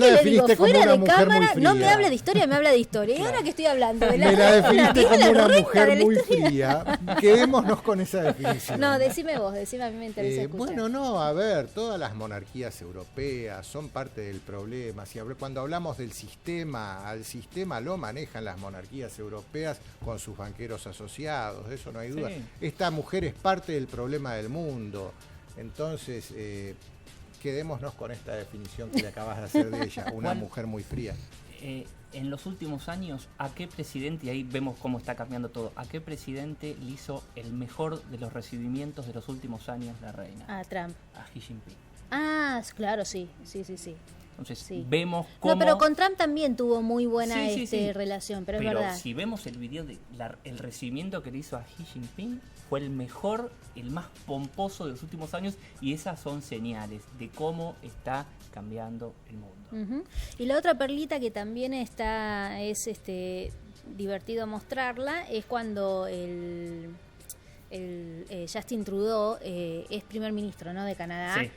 la definiste como una mujer muy fría. No me hable de historia, me habla de historia. Y ahora que estoy hablando de Me la definiste como una mujer muy historia. fría. Quedémonos con esa definición. No, decime vos, a mí me interesa escuchar. Bueno, no, a ver, todas las monarquías europeas son parte del problema. Cuando hablamos del sistema, al sistema lo manejan las monarquías europeas con sus banqueros asociados, de eso no hay duda. Sí. Esta mujer es parte del problema del mundo. Entonces, quedémonos con esta definición que le acabas de hacer de ella, una mujer muy fría. En los últimos años, ¿a qué presidente, y ahí vemos cómo está cambiando todo, a qué presidente le hizo el mejor de los recibimientos de los últimos años la reina? A Trump. A Xi Jinping. Ah, claro, sí. Entonces, vemos cómo... No, pero con Trump también tuvo muy buena sí. relación, pero es verdad. Pero si vemos el video de el recibimiento que le hizo a Xi Jinping, fue el mejor, el más pomposo de los últimos años, y esas son señales de cómo está cambiando el mundo. Y la otra perlita que también es divertido mostrarla, es cuando el Justin Trudeau es primer ministro, ¿no?, de Canadá. Sí.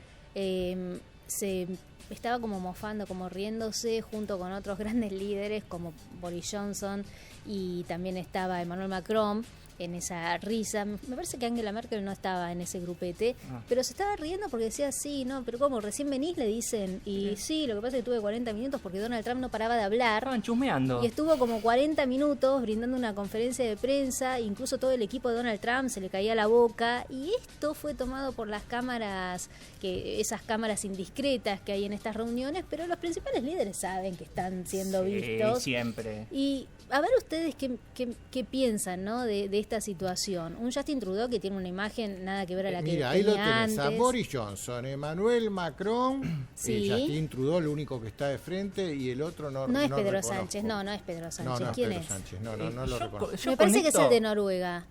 Se estaba como mofando, como riéndose junto con otros grandes líderes como Boris Johnson, y también estaba Emmanuel Macron en esa risa. Me parece que Angela Merkel no estaba en ese grupete, pero se estaba riendo porque decía, sí, no, pero ¿cómo? ¿Recién venís? Le dicen. Y sí, lo que pasa es que tuve 40 minutos porque Donald Trump no paraba de hablar. Estaban chusmeando. Y estuvo como 40 minutos brindando una conferencia de prensa, incluso todo el equipo de Donald Trump se le caía la boca, y esto fue tomado por las cámaras, esas cámaras indiscretas que hay en estas reuniones, pero los principales líderes saben que están siendo vistos. Siempre. Y a ver ustedes qué piensan, ¿no?, de esta situación. Un Justin Trudeau que tiene una imagen nada que ver a la que mira, ahí lo tenés, antes. a Boris Johnson, Emmanuel Macron, sí. Justin Trudeau, el único que está de frente, y el otro no es Pedro reconozco. Sánchez, no es Pedro Sánchez. No ¿Quién Pedro es? Sánchez, no lo reconozco. Me parece que es el de Noruega.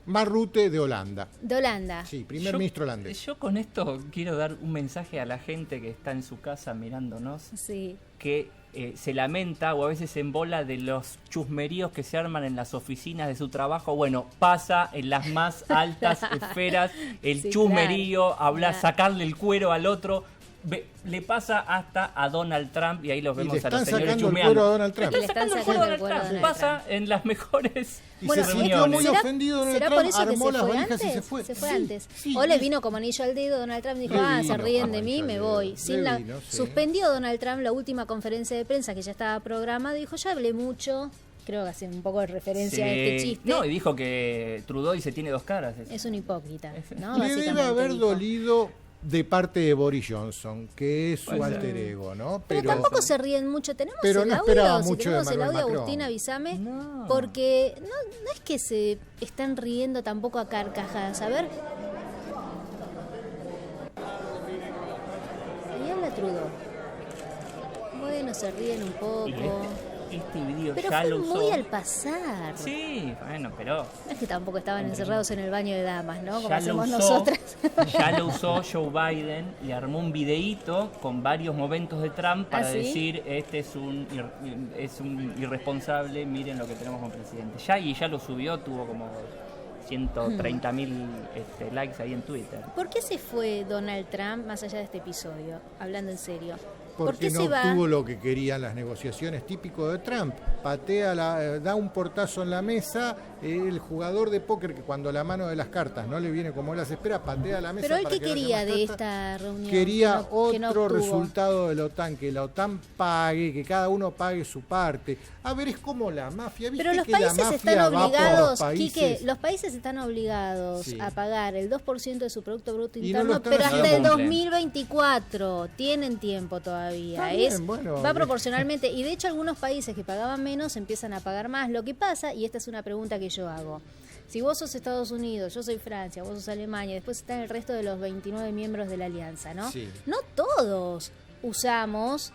Mark Rutte de Holanda. De Holanda. Sí, primer ministro holandés. Yo con esto quiero dar un mensaje a la gente que está en su casa mirándonos. Sí. Que se lamenta o a veces se embola de los chusmeríos que se arman en las oficinas de su trabajo. Bueno, pasa en las más altas esferas el chusmerío, sacarle el cuero al otro. le pasa hasta a Donald Trump, y ahí los Y le vemos a los están señores sacando el chumeando. cuero a Donald Trump. Y le están sacando el cuero a Donald Pasa Trump. en las mejores Y Bueno, se sintió reuniones. muy ofendido Donald ¿Será Trump, por eso que armó se las fue valijas antes? y se fue. Se fue Sí, antes. sí, O le es- vino como anillo al dedo Donald Trump y dijo, Le se vino ríen como de mí, anillo me al voy. dedo. Sin Le vino, sí. Suspendió Donald Trump la última conferencia de prensa que ya estaba programada, dijo, ya hablé mucho, creo que hace un poco de referencia a este chiste. No, y dijo que Trudeau dice tiene dos caras. Es un hipócrita, ¿no? Le debe Básicamente haber dijo. dolido de parte de Boris Johnson, que es su Puede ser. alter ego, ¿no? Pero tampoco se ríen mucho. ¿Tenemos pero el no audio? esperaba Si mucho de tenemos el Manuel audio, Macron. Agustín, avísame. No. Porque no es que se están riendo tampoco a carcajadas. A ver. Ahí habla Trudeau. Bueno, se ríen un poco. Y este video Pero ya fue lo usó. muy al pasar. Sí, bueno, pero No es que tampoco estaban encerrados en el baño de damas, ¿no? Como ya lo hacemos usó, nosotras. ya lo usó Joe Biden, le armó un videíto con varios momentos de Trump para ¿Ah, sí? decir este es un irresponsable, miren lo que tenemos con presidente. Ya lo subió, tuvo como 130.000 likes ahí en Twitter. ¿Por qué se fue Donald Trump más allá de este episodio? Hablando en serio. ¿Por Porque qué no se va? obtuvo lo que querían las negociaciones, típico de Trump. Da un portazo en la mesa, el jugador de póker que cuando la mano de las cartas no le viene como él las espera, patea la mesa. Pero él para qué que haya quería más de cartas. esta reunión. Quería que no otro obtuvo? resultado de la OTAN, que la OTAN pague, que cada uno pague su parte. A ver, es como la mafia. ¿Viste Pero los que la países mafia están va por los obligados, países? Quique, los países están obligados Sí. a pagar el 2% de su Producto Bruto Y no Interno, lo están pero haciendo. hasta el No cumplen. 2024. Tienen tiempo todavía. Está bien, bueno. Va proporcionalmente. Y de hecho algunos países que pagaban menos empiezan a pagar más. Lo que pasa, y esta es una pregunta que yo hago, si vos sos Estados Unidos, yo soy Francia, vos sos Alemania, después están el resto de los 29 miembros de la alianza, ¿no? Sí. No todos usamos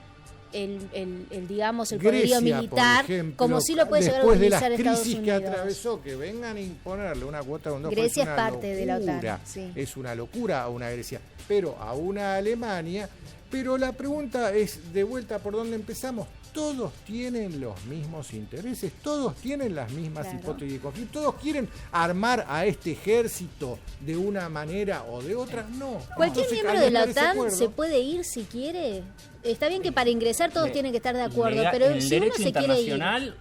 digamos, el Grecia, poderío militar, por ejemplo, como si lo puede llegar a después de utilizar las Estados crisis Unidos. que atravesó, que vengan a imponerle una cuota de un 2%, Grecia es una parte de la OTAN, locura. sí. Es una locura a una Grecia, pero a una Alemania. Pero la pregunta es, de vuelta, ¿por dónde empezamos? Todos tienen los mismos intereses, todos tienen las mismas Claro. hipótesis de conflicto, todos quieren armar a este ejército de una manera o de otra, no. Cualquier Entonces, miembro al de la estar ese OTAN acuerdo- se puede ir si quiere. Está bien que para ingresar todos tienen que estar de acuerdo, En pero el si uno derecho se quiere ir, internacional,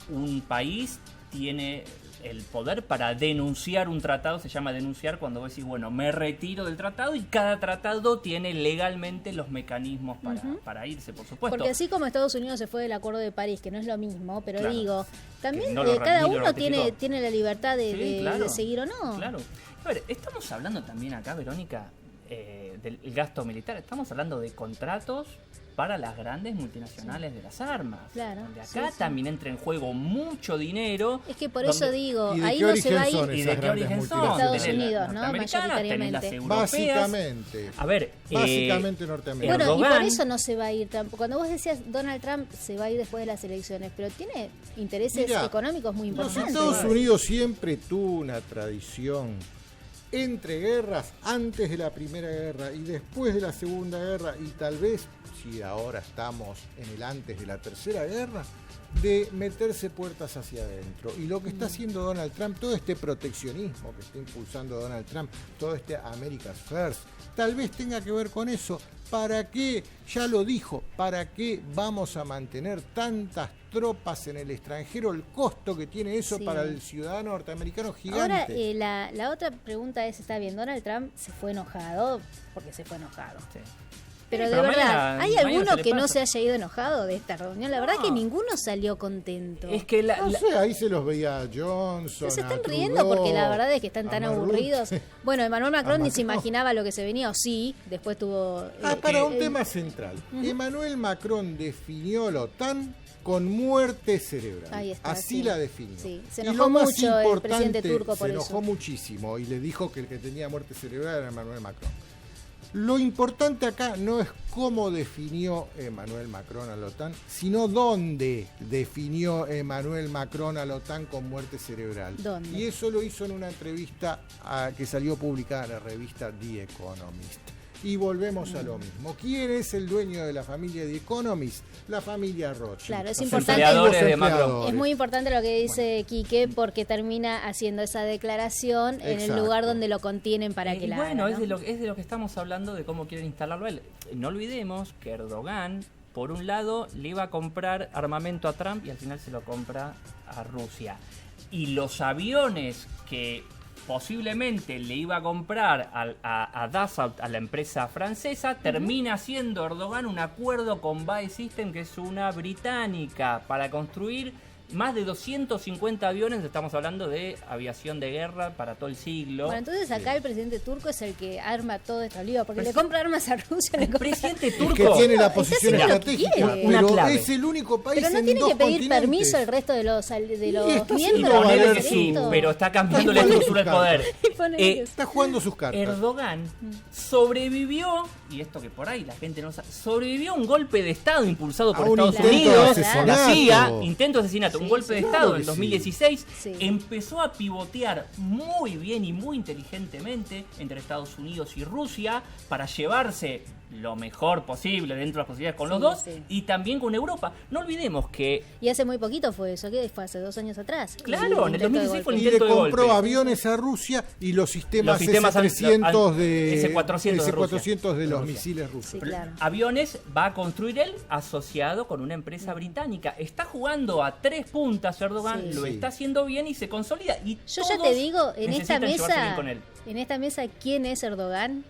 un país tiene el poder para denunciar un tratado, se llama denunciar cuando vos decís, bueno, me retiro del tratado, y cada tratado tiene legalmente los mecanismos para irse, por supuesto. porque así como Estados Unidos se fue del Acuerdo de París, que no es lo mismo, pero Claro. digo, también Que no lo cada ni lo uno tiene ratificó. la libertad Sí, claro. de seguir o no. Claro. A ver, estamos hablando también acá, Verónica, del gasto militar. Estamos hablando de contratos para las grandes multinacionales de las armas. Claro, Donde acá sí, sí. también entra en juego mucho dinero. Es que por donde- eso digo, ¿Y de ahí qué no se va a origen ir son ¿Y esas de qué grandes origen son? Estados Tenés las Unidos, ¿no? norteamericanas, tenés las Mayoritariamente. europeas. Básicamente. A ver, Básicamente norteamericano. Bueno, y por Erdogan- eso no se va a ir tampoco. Cuando vos decías Donald Trump se va a ir después de las elecciones, pero tiene intereses Mirá, económicos muy Los importantes. Estados Unidos siempre tuvo una tradición entre guerras, antes de la Primera Guerra y después de la Segunda Guerra, y tal vez, si ahora estamos en el antes de la Tercera Guerra, de meterse puertas hacia adentro. Y lo que está haciendo Donald Trump, todo este proteccionismo que está impulsando Donald Trump, todo este America's First, tal vez tenga que ver con eso. ¿Para qué? Ya lo dijo, ¿para qué vamos a mantener tantas tropas en el extranjero? El costo que tiene eso Sí. para el ciudadano norteamericano Ahora, gigante. la otra pregunta es, está bien, Donald Trump se fue enojado porque se fue enojado. Sí. Pero Sí, de pero verdad, mañana- ¿hay mañana alguno se le que no pasa. se haya ido enojado de esta reunión? La verdad No. que ninguno salió contento. Es que No sé, ahí se los veía a Johnson. Pero se a están Trudeau, riendo porque la verdad es que están a tan Marrón. aburridos. Bueno, Emmanuel Macron ni se Macron. imaginaba lo que se venía, o sí, después tuvo... Para un tema central. Emmanuel Macron definió la OTAN con muerte cerebral. Ahí está, Así sí. la definió. Sí, se Y enojó lo más mucho el importante, presidente turco por se enojó eso. muchísimo y le dijo que el que tenía muerte cerebral era Emmanuel Macron. Lo importante acá no es cómo definió Emmanuel Macron a la OTAN, sino dónde definió Emmanuel Macron a la OTAN con muerte cerebral. ¿Dónde? Y eso lo hizo en una entrevista que salió publicada en la revista The Economist. Y volvemos a lo mismo. ¿Quién es el dueño de la familia de Economist? La familia Rothschild. Claro, es Los importante. empleadores de Macron. Es muy importante lo que dice Quique, porque termina haciendo esa declaración en el Exacto. lugar donde lo contienen para que la bueno, haga, ¿no? es de lo que estamos hablando, de cómo quieren instalarlo él. No olvidemos que Erdogan, por un lado, le iba a comprar armamento a Trump y al final se lo compra a Rusia. Y los aviones que posiblemente le iba a comprar a Dassault, a la empresa francesa, termina haciendo Erdogan un acuerdo con BAE System, que es una británica, para construir más de 250 aviones. Estamos hablando de aviación de guerra para todo el siglo. Bueno, entonces acá el presidente turco es el que arma todo este lío, porque le compra armas a Rusia. El presidente turco Que tiene la Está posición haciendo lo que estratégica, quiere. Una pero clave. es el único país Pero no en tiene dos que pedir continentes. permiso el resto de los está miembros haciendo del valer Ponele que su- sí, ejército. pero está cambiando la Está estructura del jugando poder. sus Y ponele que Está jugando sus cartas. Erdogan sobrevivió, y esto que por ahí la gente no sabe, sobrevivió a un golpe de Estado impulsado por A un Estados intento de Unidos, asesinato. la CIA, intento de asesinato, Sí, un golpe sí. de Claro Estado que en sí. 2016, Sí. empezó a pivotear muy bien y muy inteligentemente entre Estados Unidos y Rusia para llevarse lo mejor posible dentro de las posibilidades con los Sí, dos, sí. y también con Europa. No olvidemos que, Y hace muy poquito fue eso, que fue hace 2 años atrás. claro, en el intento de 2016 fue el golpe. Y le intento de compró golpe. aviones a Rusia y los sistemas, Los sistemas S-300 de S-400 de Rusia. S-400 de los Rusia. misiles rusos. Sí, claro. Aviones va a construir él asociado con una empresa británica. Está jugando a 3 puntas Erdogan, Sí. lo Sí. está haciendo bien y se consolida. Y Yo ya todos te digo, en esta necesitan llevarse bien mesa, con él. ¿quién es Erdogan?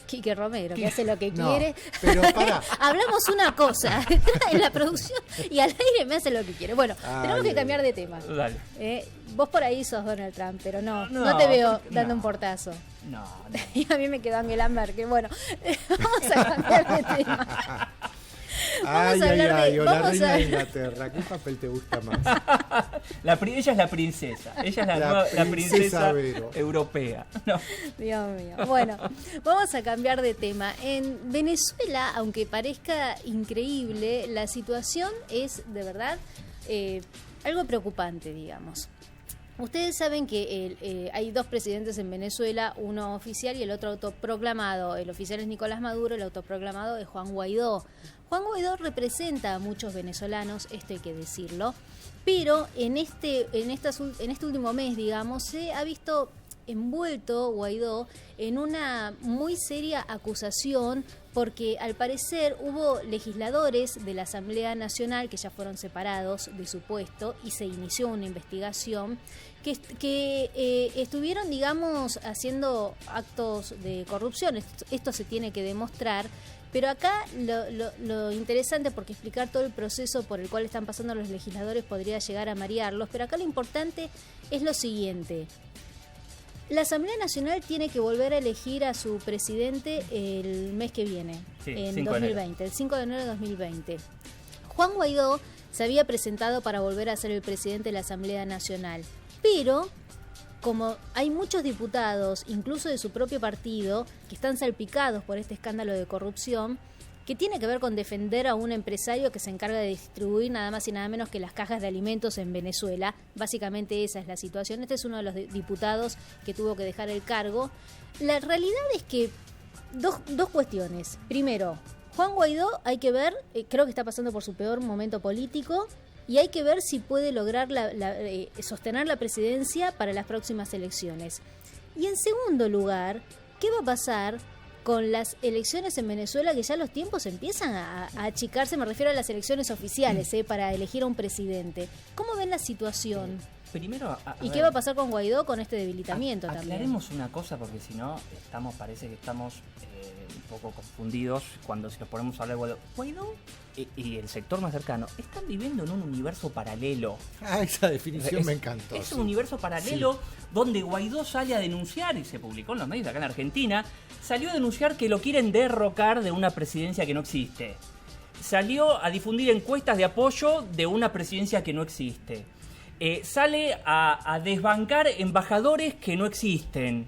Quique Romero, que hace lo que No, quiere. pero pará. Hablamos una cosa en la producción y al aire me hace lo que quiere. Bueno, Ay, tenemos que ay, cambiar de tema. Dale. Vos por ahí sos Donald Trump, pero no No, te veo no. dando un portazo. No, Y a mí me quedó Angela Merkel. Bueno, vamos a cambiar de tema. Ay, a ay, hablar de- ay, o la vamos reina a- de Inglaterra. ¿Qué papel te gusta más? ella es la princesa. Ella es la, La nueva, la princesa princesa Vero. europea. No. Dios mío. Bueno, vamos a cambiar de tema. En Venezuela, aunque parezca increíble, la situación es de verdad algo preocupante, digamos. Ustedes saben que hay 2 presidentes en Venezuela, uno oficial y el otro autoproclamado. El oficial es Nicolás Maduro, el autoproclamado es Juan Guaidó. Juan Guaidó representa a muchos venezolanos, esto hay que decirlo, pero en este último mes, digamos, se ha visto envuelto Guaidó en una muy seria acusación porque al parecer hubo legisladores de la Asamblea Nacional que ya fueron separados de su puesto y se inició una investigación que estuvieron, digamos, haciendo actos de corrupción. Esto se tiene que demostrar. Pero acá lo interesante, porque explicar todo el proceso por el cual están pasando los legisladores podría llegar a marearlos, pero acá lo importante es lo siguiente. La Asamblea Nacional tiene que volver a elegir a su presidente el mes que viene, Sí, en 5 de 2020, el 5 de enero de 2020. Juan Guaidó se había presentado para volver a ser el presidente de la Asamblea Nacional, pero como hay muchos diputados, incluso de su propio partido, que están salpicados por este escándalo de corrupción, que tiene que ver con defender a un empresario que se encarga de distribuir nada más y nada menos que las cajas de alimentos en Venezuela. Básicamente esa es la situación. Este es uno de los diputados que tuvo que dejar el cargo. La realidad es que dos cuestiones. Primero, Juan Guaidó, hay que ver, creo que está pasando por su peor momento político, y hay que ver si puede lograr sostener la presidencia para las próximas elecciones. Y en segundo lugar, ¿qué va a pasar con las elecciones en Venezuela, que ya los tiempos empiezan a achicarse? Me refiero a las elecciones oficiales, para elegir a un presidente. ¿Cómo ven la situación? Primero, ¿Y qué va a pasar con Guaidó con este debilitamiento también? Aclaremos una cosa, porque si no, parece que estamos un poco confundidos cuando si nos ponemos a hablar de Guaidó. Guaidó y el sector más cercano están viviendo en un universo paralelo. Ah, esa definición me encantó. Es sí. un universo paralelo donde Guaidó sale a denunciar, y se publicó en los medios acá en Argentina, salió a denunciar que lo quieren derrocar de una presidencia que no existe. Salió a difundir encuestas de apoyo de una presidencia que no existe. Sale a desbancar embajadores que no existen.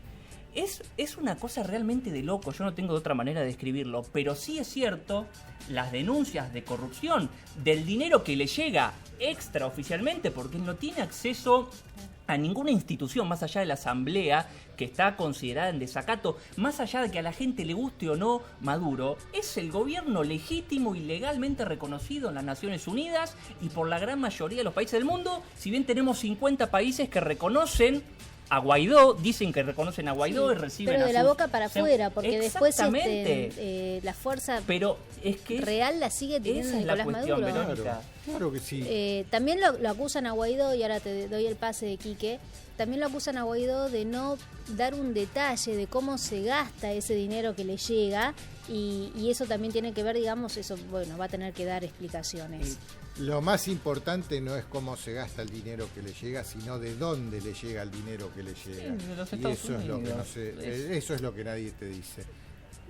Es una cosa realmente de loco, yo no tengo otra manera de describirlo, pero sí es cierto, las denuncias de corrupción, del dinero que le llega extraoficialmente, porque él no tiene acceso a ninguna institución más allá de la Asamblea, que está considerada en desacato, más allá de que a la gente le guste o no Maduro, es el gobierno legítimo y legalmente reconocido en las Naciones Unidas y por la gran mayoría de los países del mundo, si bien tenemos 50 países que reconocen a Guaidó, dicen que reconocen a Guaidó, sí, y reciben pero de la boca para afuera, porque después la fuerza pero es que real la sigue teniendo Nicolás Maduro. Claro que sí. También lo acusan a Guaidó, y ahora te doy el pase de Quique, también lo acusan a Guaidó de no dar un detalle de cómo se gasta ese dinero que le llega, y eso también tiene que ver, digamos, eso, bueno, va a tener que dar explicaciones. Lo más importante no es cómo se gasta el dinero que le llega, sino de dónde le llega el dinero que le llega. Sí, de los y Estados eso Unidos. Es lo que no sé, eso es lo que nadie te dice.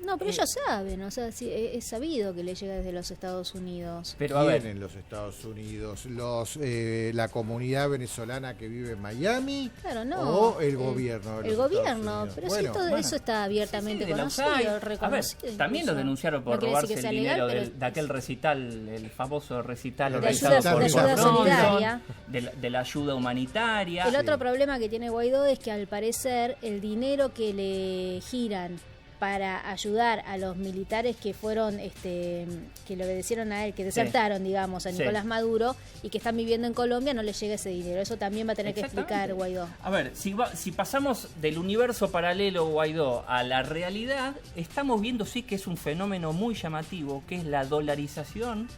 No, pero ellos saben, o sea, sí, es sabido que le llega desde los Estados Unidos. Pero a ver, en los Estados Unidos, la comunidad venezolana que vive en Miami, claro, no, o el gobierno. El gobierno, pero bueno, eso está abiertamente conocido, reconocido. A ver, también lo denunciaron por robarse el dinero de aquel recital, el famoso recital organizado por ayuda solidaria, de la ayuda humanitaria. El otro problema que tiene Guaidó es que al parecer el dinero que le giran para ayudar a los militares que fueron, que le obedecieron a él, que desertaron, digamos, a Nicolás Maduro y que están viviendo en Colombia, no les llega ese dinero. Eso también va a tener que explicar Guaidó. A ver, si pasamos del universo paralelo Guaidó a la realidad, estamos viendo sí que es un fenómeno muy llamativo, que es la dolarización,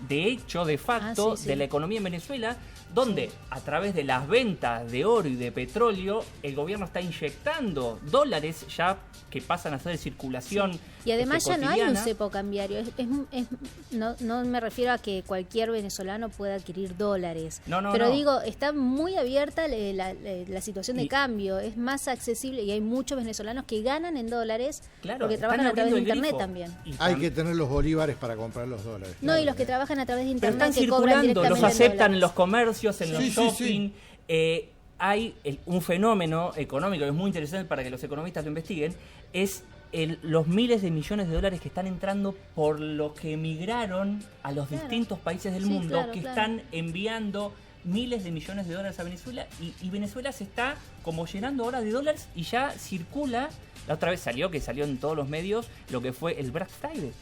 de hecho, de facto, de la economía en Venezuela, donde a través de las ventas de oro y de petróleo, el gobierno está inyectando dólares ya que pasan a ser de circulación. Y además ya no hay un cepo cambiario. No me refiero a que cualquier venezolano pueda adquirir dólares. Pero digo, está muy abierta la situación de cambio. Es más accesible y hay muchos venezolanos que ganan en dólares porque trabajan a través de internet también. Hay que tener los bolívares para comprar los dólares. No, y los que trabajan a través de internet están que cobran directamente los aceptan en dólares. los comercios, en los shopping. Hay un fenómeno económico que es muy interesante para que los economistas lo investiguen, es los miles de millones de dólares que están entrando por los que emigraron a los distintos países del mundo, están enviando miles de millones de dólares a Venezuela y Venezuela se está como llenando ahora de dólares y ya circula, la otra vez salió en todos los medios, lo que fue el Black Friday.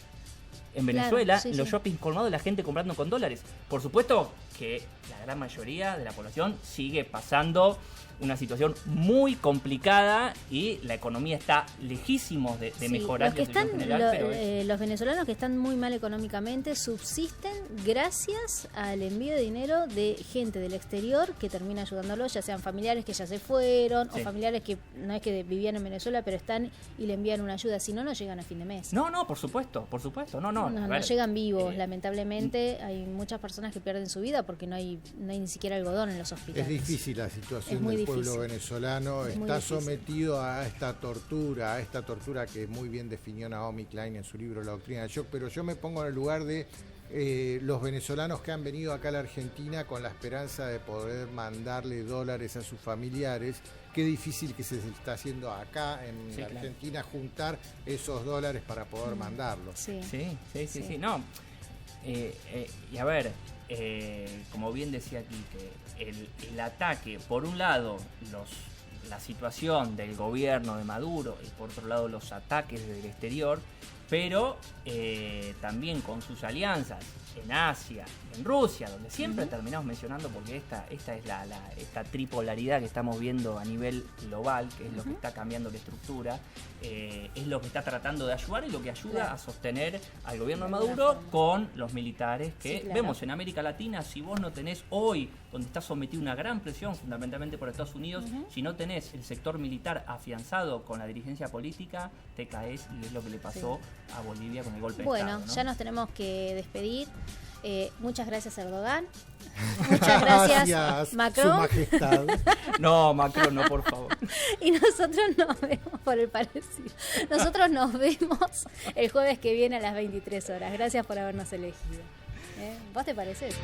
En Venezuela, los shopping colmados, la gente comprando con dólares. Por supuesto que la gran mayoría de la población sigue pasando una situación muy complicada y la economía está lejísimos de mejorar la situación general. Los venezolanos que están muy mal económicamente subsisten gracias al envío de dinero de gente del exterior que termina ayudándolos, ya sean familiares que ya se fueron o familiares que no es que vivían en Venezuela pero están y le envían una ayuda, si no, no llegan a fin de mes. No, por supuesto, no llegan vivos, lamentablemente hay muchas personas que pierden su vida porque no hay ni siquiera algodón en los hospitales. Es difícil la situación del pueblo venezolano, está sometido a esta tortura que muy bien definió Naomi Klein en su libro La Doctrina del Shock, pero yo me pongo en el lugar de los venezolanos que han venido acá a la Argentina con la esperanza de poder mandarle dólares a sus familiares. Qué difícil que se está haciendo acá en Argentina juntar esos dólares para poder mandarlos. Sí. No. Y a ver, como bien decía aquí, que el ataque, por un lado, la situación del gobierno de Maduro y por otro lado los ataques desde el exterior, pero también con sus alianzas en Asia, en Rusia, donde siempre terminamos mencionando, porque esta es esta tripolaridad que estamos viendo a nivel global, que es lo que está cambiando la estructura, es lo que está tratando de ayudar y lo que ayuda a sostener al gobierno de Maduro con los militares que vemos en América Latina. Si vos no tenés hoy, donde está sometido una gran presión fundamentalmente por Estados Unidos, si no tenés el sector militar afianzado con la dirigencia política, te caes, y es lo que le pasó a Bolivia con el golpe de Estado, ¿no? Ya nos tenemos que despedir. Muchas gracias, Erdogan. Muchas gracias, Macron. Su Majestad. No, Macron, no, por favor. Y nosotros nos vemos por el parecido. Nosotros nos vemos el jueves que viene a las 23 horas. Gracias por habernos elegido. ¿Vos te pareces?